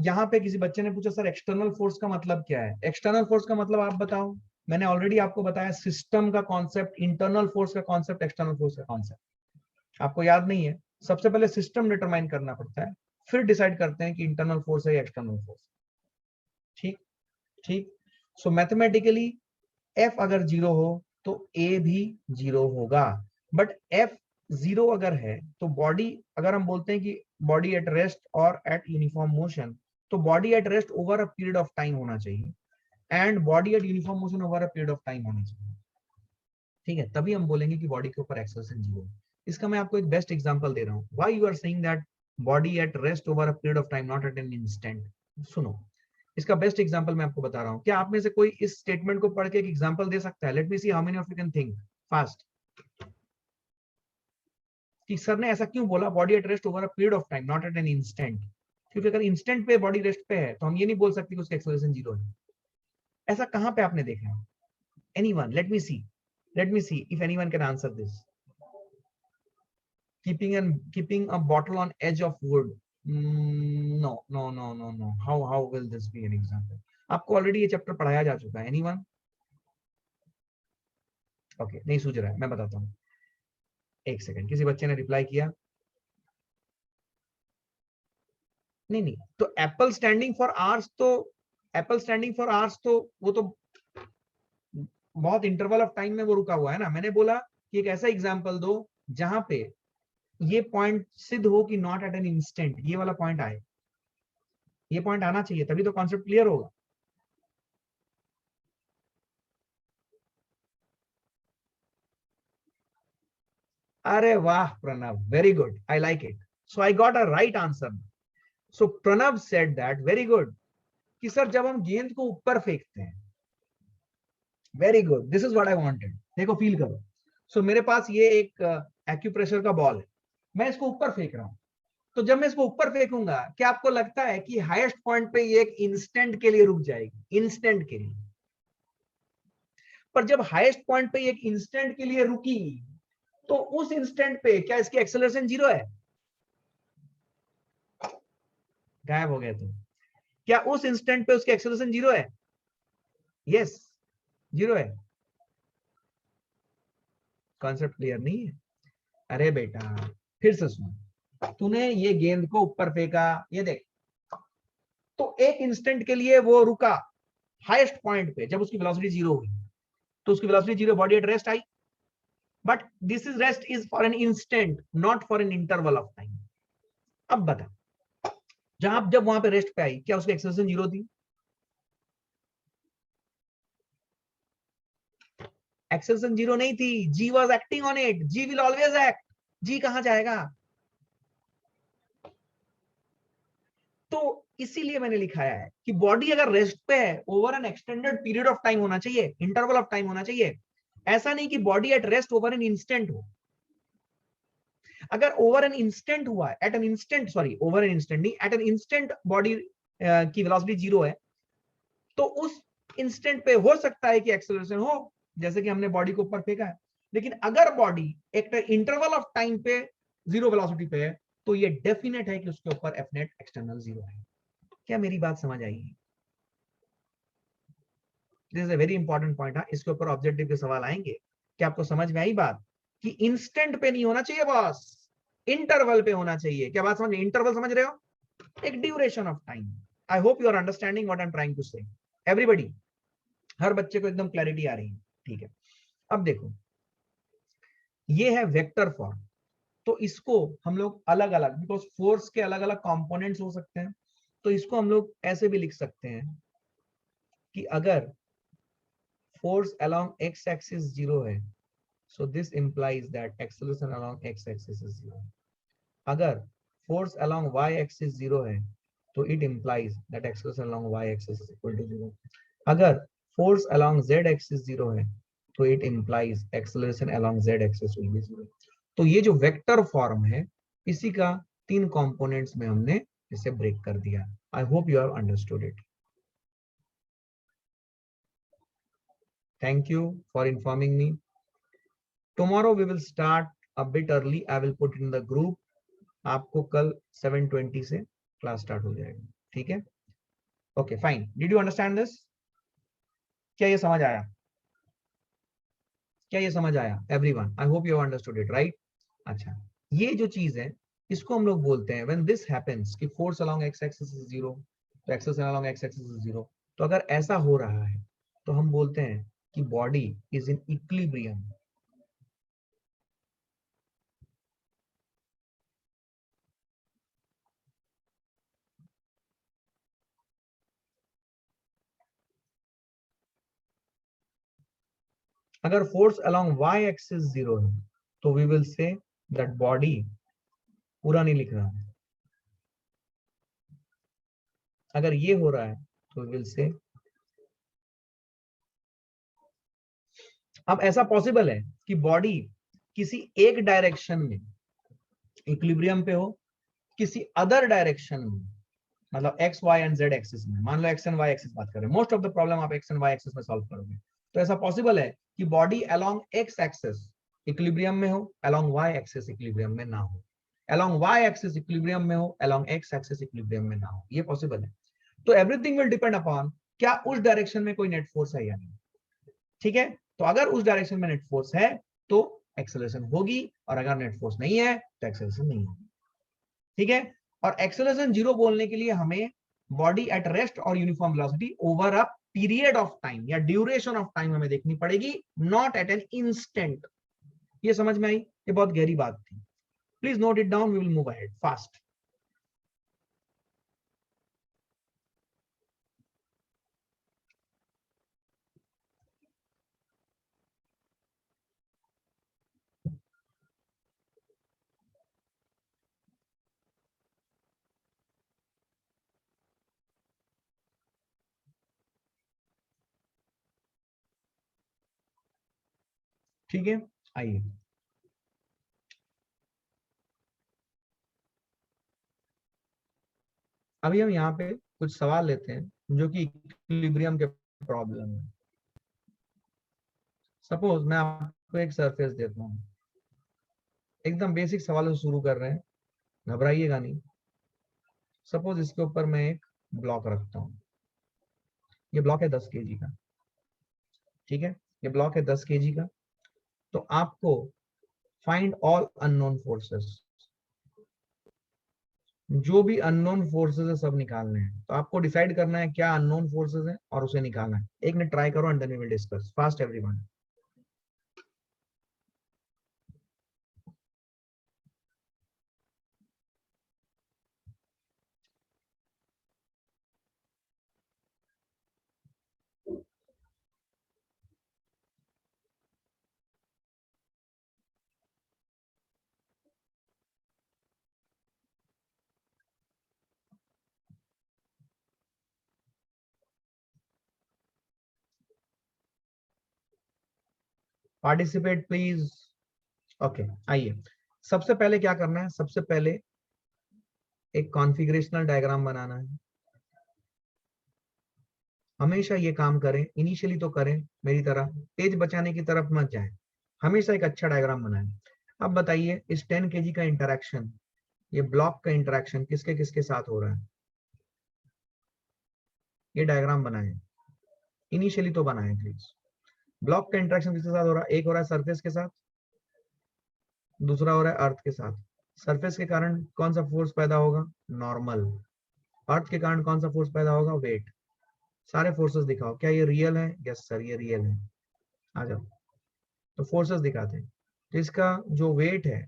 A: यहाँ पे किसी बच्चे ने पूछा, सर एक्सटर्नल फोर्स का मतलब क्या है? एक्सटर्नल फोर्स का मतलब आप बताओ। मैंने ऑलरेडी आपको बताया, सिस्टम का कॉन्सेप्ट, इंटरनल फोर्स का कॉन्सेप्ट, एक्सटर्नल फोर्स का कॉन्सेप्ट। आपको याद नहीं है? सबसे पहले सिस्टम डिटरमाइन करना पड़ता है, फिर डिसाइड करते हैं कि इंटरनल फोर्स है या एक्सटर्नल फोर्स। ठीक, ठीक। सो मैथमेटिकली एफ अगर 0 हो तो ए भी 0 होगा। बट एफ 0 अगर है तो बॉडी, अगर हम बोलते हैं कि बॉडी एट रेस्ट और एट यूनिफॉर्म मोशन, तो body at rest over a period of time होना चाहिए and body at uniform motion over a period of time होना चाहिए। ठीक है, तभी हम बोलेंगे कि बॉडी के ऊपर एक्सेलरेशन 0 है। इसका मैं आपको एक बेस्ट एग्जांपल दे रहा हूँ। Why you are saying that body at rest over a period of time not at an instant? सुनो, इसका बेस्ट एग्जांपल मैं आपको बता रहा हूँ। क्या आप में से कोई इस स्टेटमेंट को पढ़ के एक एग्जांपल दे सकता है? Let me see how many of you can think fast कि सर ने ऐसा क्यों बोला body at rest over a period of time not at an instant? क्योंकि अगर इंस्टेंट पे बॉडी रेस्ट पे है तो हम ये नहीं बोल सकते कि उसका एक्सेलरेशन 0 है। ऐसा कहां पे आपने देखा है? Anyone? Let me see if anyone can answer this. keeping a bottle on edge of wood. No. How will this be an example? आपको ऑलरेडी ये चैप्टर पढ़ाया जा चुका है। एनीवन? ओके, नहीं सूझ रहा है, मैं बताता हूँ। एक सेकंड, किसी बच्चे ने रिप्लाई किया? नहीं, तो एप्पल स्टैंडिंग फॉर आवर्स, तो एप्पल स्टैंडिंग फॉर आवर्स तो वो तो बहुत इंटरवल ऑफ टाइम में वो रुका हुआ है ना। मैंने बोला कि एक ऐसा एग्जांपल दो जहां पे ये पॉइंट सिद्ध हो कि नॉट एट एन इंस्टेंट, ये वाला पॉइंट आए। ये पॉइंट आना चाहिए, तभी तो कॉन्सेप्ट क्लियर होगा। अरे वाह Pranav, very good, I like it. So I got a right answer. So Pranav said that, very good, कि सर जब हम गेंद को ऊपर फेंकते हैं, very good, this is what I wanted. देखो, फील करो। सो मेरे पास ये एक एक्यूप्रेशर का बॉल है, मैं इसको ऊपर फेंक रहा हूं। तो जब मैं इसको ऊपर फेंकूंगा, क्या आपको लगता है कि हाईएस्ट पॉइंट पे ये एक इंस्टेंट के लिए रुक जाएगी? इंस्टेंट के लिए। पर जब हाईएस्ट पॉइंट पे एक इंस्टेंट के लिए रुकी, तो उस इंस्टेंट पे क्या इसकी एक्सेलरेशन 0 है? गायब हो गए तुम। क्या उस इंस्टेंट पे उसकी एक्सेलरेशन 0 है? यस, 0 है। कॉन्सेप्ट क्लियर नहीं है? अरे बेटा, फिर से सुन। तूने ये गेंद को ऊपर फेंका, ये देख, तो एक इंस्टेंट के लिए वो रुका हाईएस्ट पॉइंट पे जब उसकी वेलोसिटी 0 हुई। तो उसकी velocity 0, body at rest I. But this is rest is for an instant, not for an interval of time. अब बता, जब वहां पे रेस्ट पे आई, क्या उसकी एक्सेलरेशन 0 थी? एक्सेलरेशन 0 नहीं थी। G was acting on it. G will always act. G कहां जाएगा? तो इसीलिए मैंने लिखाया है कि बॉडी अगर रेस्ट पे है, over N extended period of time होना चाहिए, इंटरवल ऑफ टाइम होना चाहिए। ऐसा नहीं कि body at rest over an instant हो। अगर ओवर एन इंस्टेंट हुआ है, at an instant, sorry, over an instant नहीं, एट एन इंस्टेंट बॉडी की वेलोसिटी 0 है, तो उस इंस्टेंट पे हो सकता है कि एक्सेलरेशन हो, जैसे कि हमने बॉडी को ऊपर फेंका है। लेकिन अगर बॉडी एक इंटरवल ऑफ टाइम पे 0 वेलोसिटी पे है, तो ये डेफिनेट है कि उसके ऊपर एफ नेट एक्सटर्नल 0 है। क्या मेरी बात समझ आई? This is a very important point है, इसके ऊपर ऑब्जेक्टिव के सवाल आएंगे। क्या आपको समझ में आई बात कि इंस्टेंट पे नहीं होना चाहिए बॉस, इंटरवल पे होना चाहिए? क्या बात समझ, इंटरवल समझ रहे हो? एक duration of time. I hope you are understanding what I am trying to say. Everybody, हर बच्चे को एकदम क्लैरिटी आ रही है? ठीक है, अब देखो, ये है वेक्टर फॉर्म। तो इसको हम लोग अलग अलग, बिकॉज फोर्स के अलग अलग कंपोनेंट्स हो सकते हैं, तो इसको हम लोग ऐसे भी लिख सकते हैं कि अगर फोर्स अलोंग एक्स एक्सिस 0 है, so this implies that acceleration along x axis is 0. अगर force along y axis 0 है, तो it implies that acceleration along y axis is equal to 0. अगर force along z axis 0 है, तो it implies acceleration along z axis will be 0. तो ये जो vector form है, इसी का 3 कंपोनेंट्स में हमने इसे ब्रेक कर दिया। आई hope you have understood it. Thank you for informing me. Tomorrow we will start a bit early. I will put in the group. आपको कल 7:20 से क्लास स्टार्ट हो जाएगी, ठीक है? Okay fine. Did you understand this? क्या ये समझ आया? क्या ये समझ आया everyone? I hope you have understood it, right? अच्छा, ये जो चीज है, इसको हम लोग बोलते हैं व्हेन दिस हैपेंस कि force along X axis is 0, तो acceleration along X axis is 0। तो अगर ऐसा हो रहा है, तो हम बोलते हैं कि बॉडी इज इन इक्विलिब्रियम। अगर फोर्स अलोंग वाई एक्सिस 0 है तो we will say that body, पूरा नहीं लिख रहा है, अगर ये हो रहा है तो वी विल से, अब ऐसा पॉसिबल है कि बॉडी किसी एक डायरेक्शन में इक्विलिब्रियम पे हो, किसी अदर डायरेक्शन में, मतलब X Y and Z axis में, मान लो एक्स एंड वाई एक्सिस बात करें, मोस्ट ऑफ द प्रॉब्लम आप एक्स एंड वाई एक्सिस में सॉल्व करोगे, तो ऐसा पॉसिबल है कि body along X axis equilibrium में हो, अलोंग वाई एक्सिस इक्विलिब्रियम में ना हो, अलोंग वाई एक्सिस इक्विलिब्रियम में हो, अलोंग एक्स एक्सिस इक्विलिब्रियम में ना हो, ये पॉसिबल है। तो एवरीथिंग विल डिपेंड अपॉन क्या उस डायरेक्शन में कोई नेट फोर्स है या नहीं। ठीक है, तो अगर उस डायरेक्शन में नेट फोर्स है तो एक्सेलरेशन होगी, और अगर नेट फोर्स नहीं है तो एक्सेलरेशन नहीं होगी। ठीक है, और एक्सेलरेशन जीरो बोलने के लिए हमें बॉडी एट रेस्ट और uniform velocity over a period of time या ड्यूरेशन ऑफ टाइम हमें देखनी पड़ेगी, नॉट एट एन इंस्टेंट। ये समझ में आई? ये बहुत गहरी बात थी। Please note it down, we will move ahead fast. ठीक है, आइए अभी हम यहाँ पे कुछ सवाल लेते हैं जो कि इक्विलिब्रियम के प्रॉब्लम है। सपोज मैं आपको एक सरफेस देता हूँ, एकदम बेसिक सवालों से शुरू कर रहे हैं, घबराइएगा नहीं। सपोज इसके ऊपर मैं एक ब्लॉक रखता हूँ, ये ब्लॉक है 10 kg का। ठीक है, ये ब्लॉक है 10 kg का। तो आपको फाइंड ऑल अननोन फोर्सेस, जो भी अननोन फोर्सेस है सब निकालने हैं। तो आपको डिसाइड करना है क्या अननोन फोर्सेस है और उसे निकालना है। एक मिनट ट्राई करो and then we will discuss fast everyone. Participate please. Okay, आइए सबसे पहले क्या करना है, सबसे पहले एक कॉन्फ़िगरेशनल डायग्राम बनाना है। हमेशा ये काम करें, इनिशियली तो करें मेरी तरह, पेज बचाने की तरफ मत जाएं, हमेशा एक अच्छा डायग्राम बनाएं। अब बताइए इस 10 kg का इंटरेक्शन, ये ब्लॉक का इंटरेक्शन किसके किसके साथ हो रहा है, ये डायग्राम बनाएं, इनिशियली तो बनाएं प्लीज। ब्लॉक का इंटरेक्शन किसके साथ हो रहा है? एक हो रहा है सरफेस के साथ, दूसरा हो रहा है अर्थ के साथ। सरफेस के कारण कौन सा फोर्स पैदा होगा? नॉर्मल। अर्थ के कारण कौन सा फोर्स पैदा होगा? वेट। सारे फोर्सेस दिखाओ, क्या ये रियल है? यस सर ये रियल है। आ जाओ, तो फोर्सेस दिखाते हैं। तो इसका जो वेट है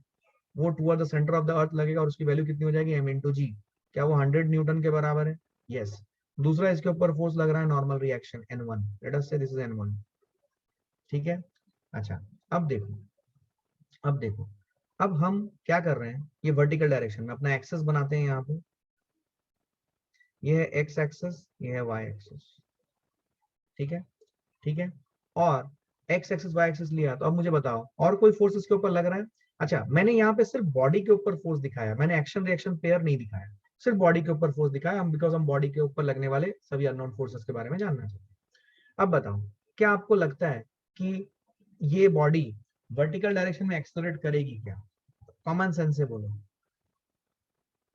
A: वो toward the centre of the अर्थ लगेगा और उसकी वैल्यू कितनी हो जाएगी? m/g। क्या वो 100 न्यूटन के बराबर है? यस। दूसरा इसके ऊपर फोर्स लग रहा है normal reaction n1, let us से दिस इज n1। ठीक है, अच्छा अब देखो, अब देखो, अब हम क्या कर रहे हैं, ये वर्टिकल डायरेक्शन में अपना एक्सेस बनाते हैं। यहाँ पे ये है एक्स एक्सेस, ये है वाई एक्सेस। ठीक है, ठीक है, और एक्स एक्सेस वाई एक्सेस लिया। तो अब मुझे बताओ और कोई फोर्स इसके ऊपर लग रहा है? अच्छा, मैंने यहाँ पे सिर्फ बॉडी के ऊपर फोर्स दिखाया, मैंने एक्शन रिएक्शन पेयर नहीं दिखाया, सिर्फ बॉडी के ऊपर फोर्स दिखाया हम, बिकॉज हम बॉडी के ऊपर लगने वाले सभी अननोन फोर्सेस के बारे में जानना चाहते हैं। अब बताओ, क्या आपको लगता है कि ये बॉडी वर्टिकल डायरेक्शन में एक्सेलरेट करेगी क्या? कॉमन सेंस से बोलो।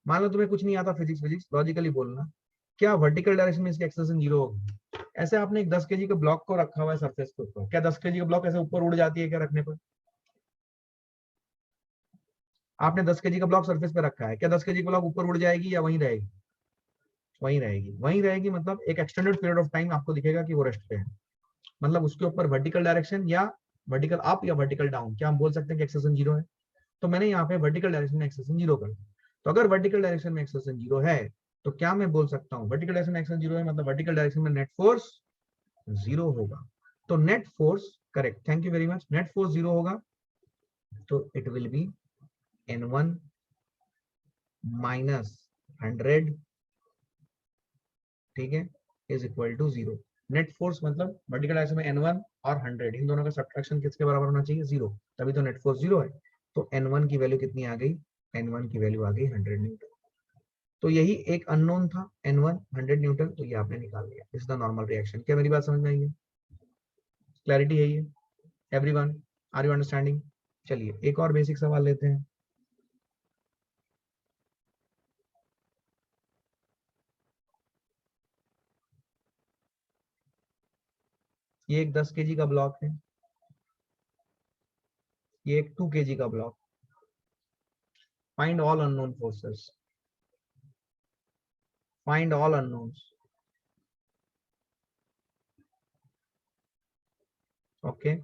A: मान लो तुम्हें कुछ नहीं आता फिजिक्स, फिजिक्स लॉजिकली बोलना, क्या वर्टिकल डायरेक्शन में इसकी एक्सेलरेशन जीरो होगी? ऐसे आपने एक 10 kg के ब्लॉक को रखा हुआ है सरफेस के ऊपर, क्या 10 kg का ब्लॉक ऐसे ऊपर उड़ जाती है क्या रखने पर? आपने 10 kg का ब्लॉक सरफेस पे रखा है, क्या 10 kg का ब्लॉक ऊपर उड़ जाएगी या वहीं रहेगी? वहीं रहेगी। वहीं रहेगी मतलब एक एक्सटेंडेड पीरियड ऑफ टाइम आपको दिखेगा कि वो रेस्ट पे है। मतलब उसके ऊपर वर्टिकल डायरेक्शन या वर्टिकल अप या वर्टिकल डाउन, क्या हम बोल सकते हैं कि एक्सेलेरेशन जीरो है? तो मैंने यहाँ पे वर्टिकल डायरेक्शन में एक्सेलेरेशन जीरो कर दिया। तो अगर वर्टिकल डायरेक्शन में एक्सेलेरेशन जीरो है तो क्या मैं बोल सकता हूँ वर्टिकल डायरेक्शन में एक्सेलेरेशन जीरो है, मतलब वर्टिकल डायरेक्शन में नेट फोर्स जीरो होगा। तो net force, correct, thank you very much, net force zero होगा। तो it will be N1 minus 100, ठीक है, is equal to zero. Net force मतलब वर्टिकल डायरेक्शन में N1 और 100, इन दोनों का सब्ट्रैक्शन किसके बराबर होना चाहिए? जीरो, तभी तो नेट फोर्स जीरो है। तो N1 की वैल्यू कितनी आ गई? N1 की वैल्यू आ गई 100 न्यूटन। तो यही एक अननोन था, N1 100 न्यूटन, तो ये आपने निकाल लिया। Is the normal reaction. क्या मेरी बात समझ में आई है? क्लैरिटी है ये एवरीवन? Are you understanding? चलिए एक और बेसिक सवाल लेते हैं। ये एक 10 kg का ब्लॉक है, ये एक 2 kg का block. Find all unknown forces, find all unknowns. Okay,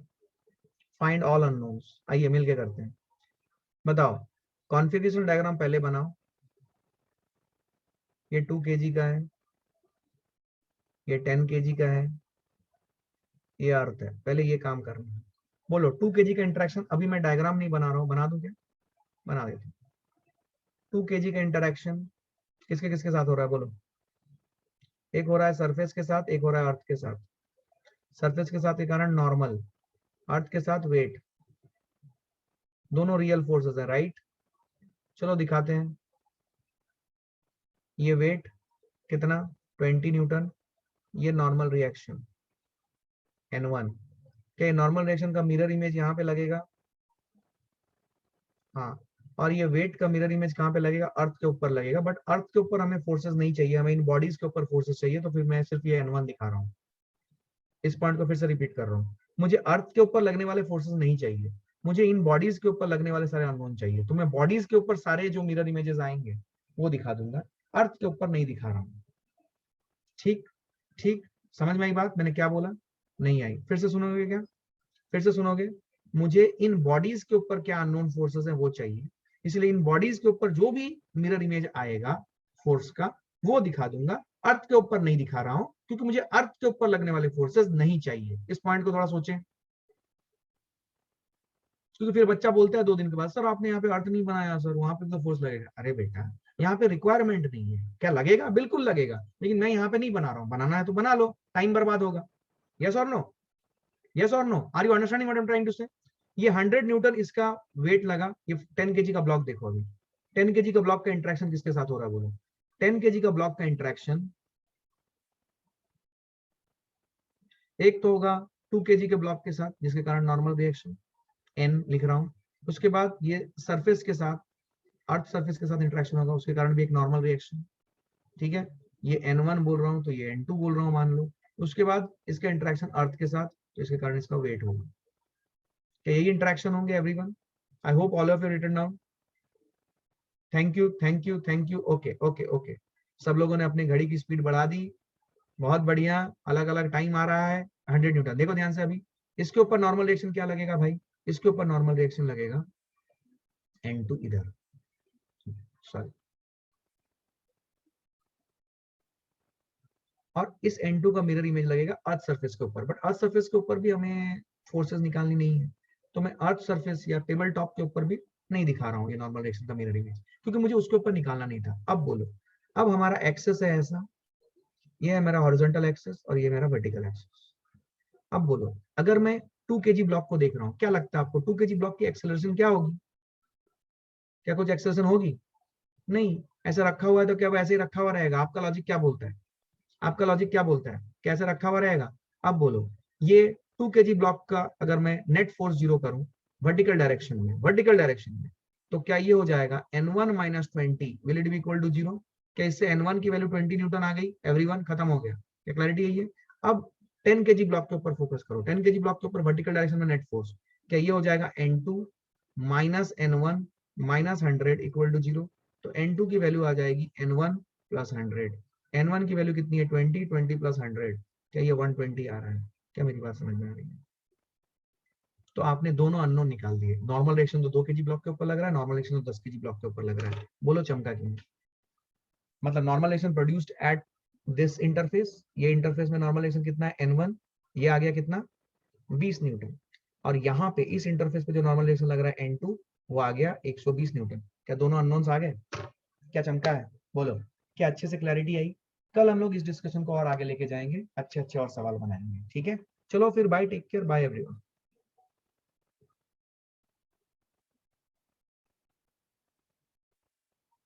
A: find all unknowns. आइए मिलके करते हैं। बताओ, कॉन्फ़िगरेशन डायग्राम पहले बनाओ। ये 2 kg का है, ये 10 kg का है, ये अर्थ है। पहले ये काम करना है। बोलो 2 kg का इंटरेक्शन, अभी मैं डायग्राम नहीं बना रहा हूँ, बना दूं क्या? बना देते। 2 kg का इंटरेक्शन किसके किसके साथ हो रहा है? बोलो। एक हो रहा है सरफेस के साथ, एक हो रहा है अर्थ के साथ। सरफेस के साथ के कारण नॉर्मल, अर्थ के साथ वेट, दोनों रियल फोर्सेस है, राइट? चलो दिखाते हैं। ये वेट कितना? 20 न्यूटन। ये नॉर्मल रिएक्शन N1। क्या नॉर्मल रिएक्शन का मिरर इमेज यहाँ पे लगेगा? हाँ। और ये वेट का मिरर इमेज कहाँ पे लगेगा? अर्थ के ऊपर लगेगा। बट अर्थ के ऊपर हमें फोर्सेस नहीं चाहिए, हमें इन बॉडीज के ऊपर फोर्सेस चाहिए। तो फिर मैं सिर्फ ये N1 दिखा रहा हूँ। इस पॉइंट को फिर से रिपीट कर रहा हूँ, मुझे अर्थ के ऊपर लगने वाले फोर्सेस नहीं चाहिए, मुझे इन बॉडीज के ऊपर लगने वाले सारे अननोन चाहिए। तो मैं बॉडीज के ऊपर सारे जो मिरर इमेजेस आएंगे वो दिखा दूंगा, अर्थ के ऊपर नहीं दिखा रहा हूँ। ठीक, ठीक, समझ में आई बात मैंने क्या बोला? नहीं आई? फिर से सुनोगे क्या? फिर से सुनोगे? मुझे इन बॉडीज के ऊपर क्या अननोन फोर्सेस है वो चाहिए, इसलिए इन बॉडीज के ऊपर जो भी मिरर इमेज आएगा फोर्स का वो दिखा दूंगा, अर्थ के ऊपर नहीं दिखा रहा हूं, क्योंकि मुझे अर्थ के ऊपर लगने वाले फोर्सेस नहीं चाहिए। इस पॉइंट को थोड़ा सोचें, क्योंकि फिर बच्चा बोलता है 2 दिन के बाद, सर आपने यहाँ पे अर्थ नहीं बनाया, सर वहां पे तो फोर्स लगेगा। अरे बेटा, यहाँ पे रिक्वायरमेंट नहीं है। क्या लगेगा? बिल्कुल लगेगा, लेकिन मैं यहाँ पे नहीं बना रहा हूँ। बनाना है तो बना लो, टाइम बर्बाद होगा। यस और नो? यस और no? Are you understanding what I am trying to say? ये 100 न्यूटन इसका वेट लगा। ये 10 केजी का ब्लॉक देखो। अभी 10 केजी का ब्लॉक का इंटरेक्शन किसके साथ हो रहा है? बोलो। 10 केजी का ब्लॉक का इंटरेक्शन एक तो होगा 2 केजी के ब्लॉक के साथ, जिसके कारण नॉर्मल रिएक्शन N लिख रहा हूं। उसके बाद ये सरफेस के साथ, अर्थ सरफेस के साथ इंटरेक्शन होगा, उसके कारण भी एक नॉर्मल रिएक्शन। ठीक है, ये N1 बोल रहा हूं तो ये N2 बोल रहा हूं, मान लो। उसके बाद इसका इंटरेक्शन अर्थ के साथ, तो इसके कारण इसका वेट होगा। क्या यही इंटरेक्शन होंगे everyone? I hope all of you written down. Thank you, thank you, thank you. Okay, okay, okay. सब लोगों ने अपनी घड़ी की स्पीड बढ़ा दी, बहुत बढ़िया। अलग अलग टाइम आ रहा है। 100 न्यूटन देखो ध्यान से। अभी इसके ऊपर नॉर्मल रिएक्शन क्या लगेगा भाई? इसके ऊपर नॉर्मल रिएक्शन लगेगा N2 इधर, सॉरी, और इस N2 का मिरर इमेज लगेगा अर्थ सरफेस के ऊपर। बट अर्थ सरफेस के ऊपर भी हमें फोर्सेस निकालनी नहीं है, तो मैं अर्थ सरफेस या टेबल टॉप के ऊपर भी नहीं दिखा रहा हूँ ये नॉर्मल रिएक्शन का मिरर इमेज, क्योंकि मुझे उसके ऊपर निकालना नहीं था। अब बोलो, अब हमारा एक्सेस है ऐसा, ये है मेरा हॉरिजॉन्टल एक्सेस और ये मेरा वर्टिकल एक्सेस। अब बोलो, अगर मैं 2 केजी ब्लॉक को देख रहा हूँ, क्या लगता है आपको 2 केजी ब्लॉक की एक्सेलरेशन क्या होगी? क्या कुछ एक्सेलरेशन होगी? नहीं। ऐसा रखा हुआ है तो क्या वो ऐसे ही रखा हुआ रहेगा? आपका लॉजिक क्या बोलता है? आपका लॉजिक क्या बोलता है? कैसे रखा हुआ रहेगा? अब बोलो, ये 2 केजी ब्लॉक का अगर मैं नेट फोर्स जीरो करूं वर्टिकल डायरेक्शन में, वर्टिकल डायरेक्शन में, तो क्या ये हो जाएगा N1 minus 20, will it be equal to zero? क्या इससे N1 की वैल्यू 20 न्यूटन आ गई? एवरीवन, खत्म हो गया। क्या क्लैरिटी है ये? अब 10 केजी ब्लॉक के ऊपर फोकस करो। 10 केजी ब्लॉक के ऊपर वर्टिकल डायरेक्शन में नेट फोर्स, क्या ये हो जाएगा N2 minus N1 minus 100 equal to zero? तो N2 की वैल्यू आ जाएगी N1 प्लस 100। N1 की वैल्यू कितनी है? 20, 20 प्लस 100, क्या ये 120 आ रहा है? क्या मेरी बात समझ में आ रही है? तो आपने दोनों अननोन निकाल दिए। नॉर्मल रिएक्शन तो 2 kg ब्लॉक के ऊपर लग रहा है, नॉर्मल रिएक्शन तो 10 kg ब्लॉक के ऊपर लग रहा है। बोलो चमका क्यों? मतलब normal reaction produced at this interface, ये इंटरफेस में नॉर्मल रिएक्शन कितना है N1, ये आ गया कितना 20 न्यूटन, और यहाँ पे इस इंटरफेस पे जो नॉर्मल रिएक्शन लग रहा है N2 वो आ गया 120 न्यूटन। क्या दोनों अननोन्स आ गए? क्या चमका है? बोलो, क्या अच्छे से क्लैरिटी आई? कल हम लोग इस डिस्कशन को और आगे लेके जाएंगे, अच्छे अच्छे और सवाल बनाएंगे, ठीक है? चलो फिर bye, take care, bye everyone.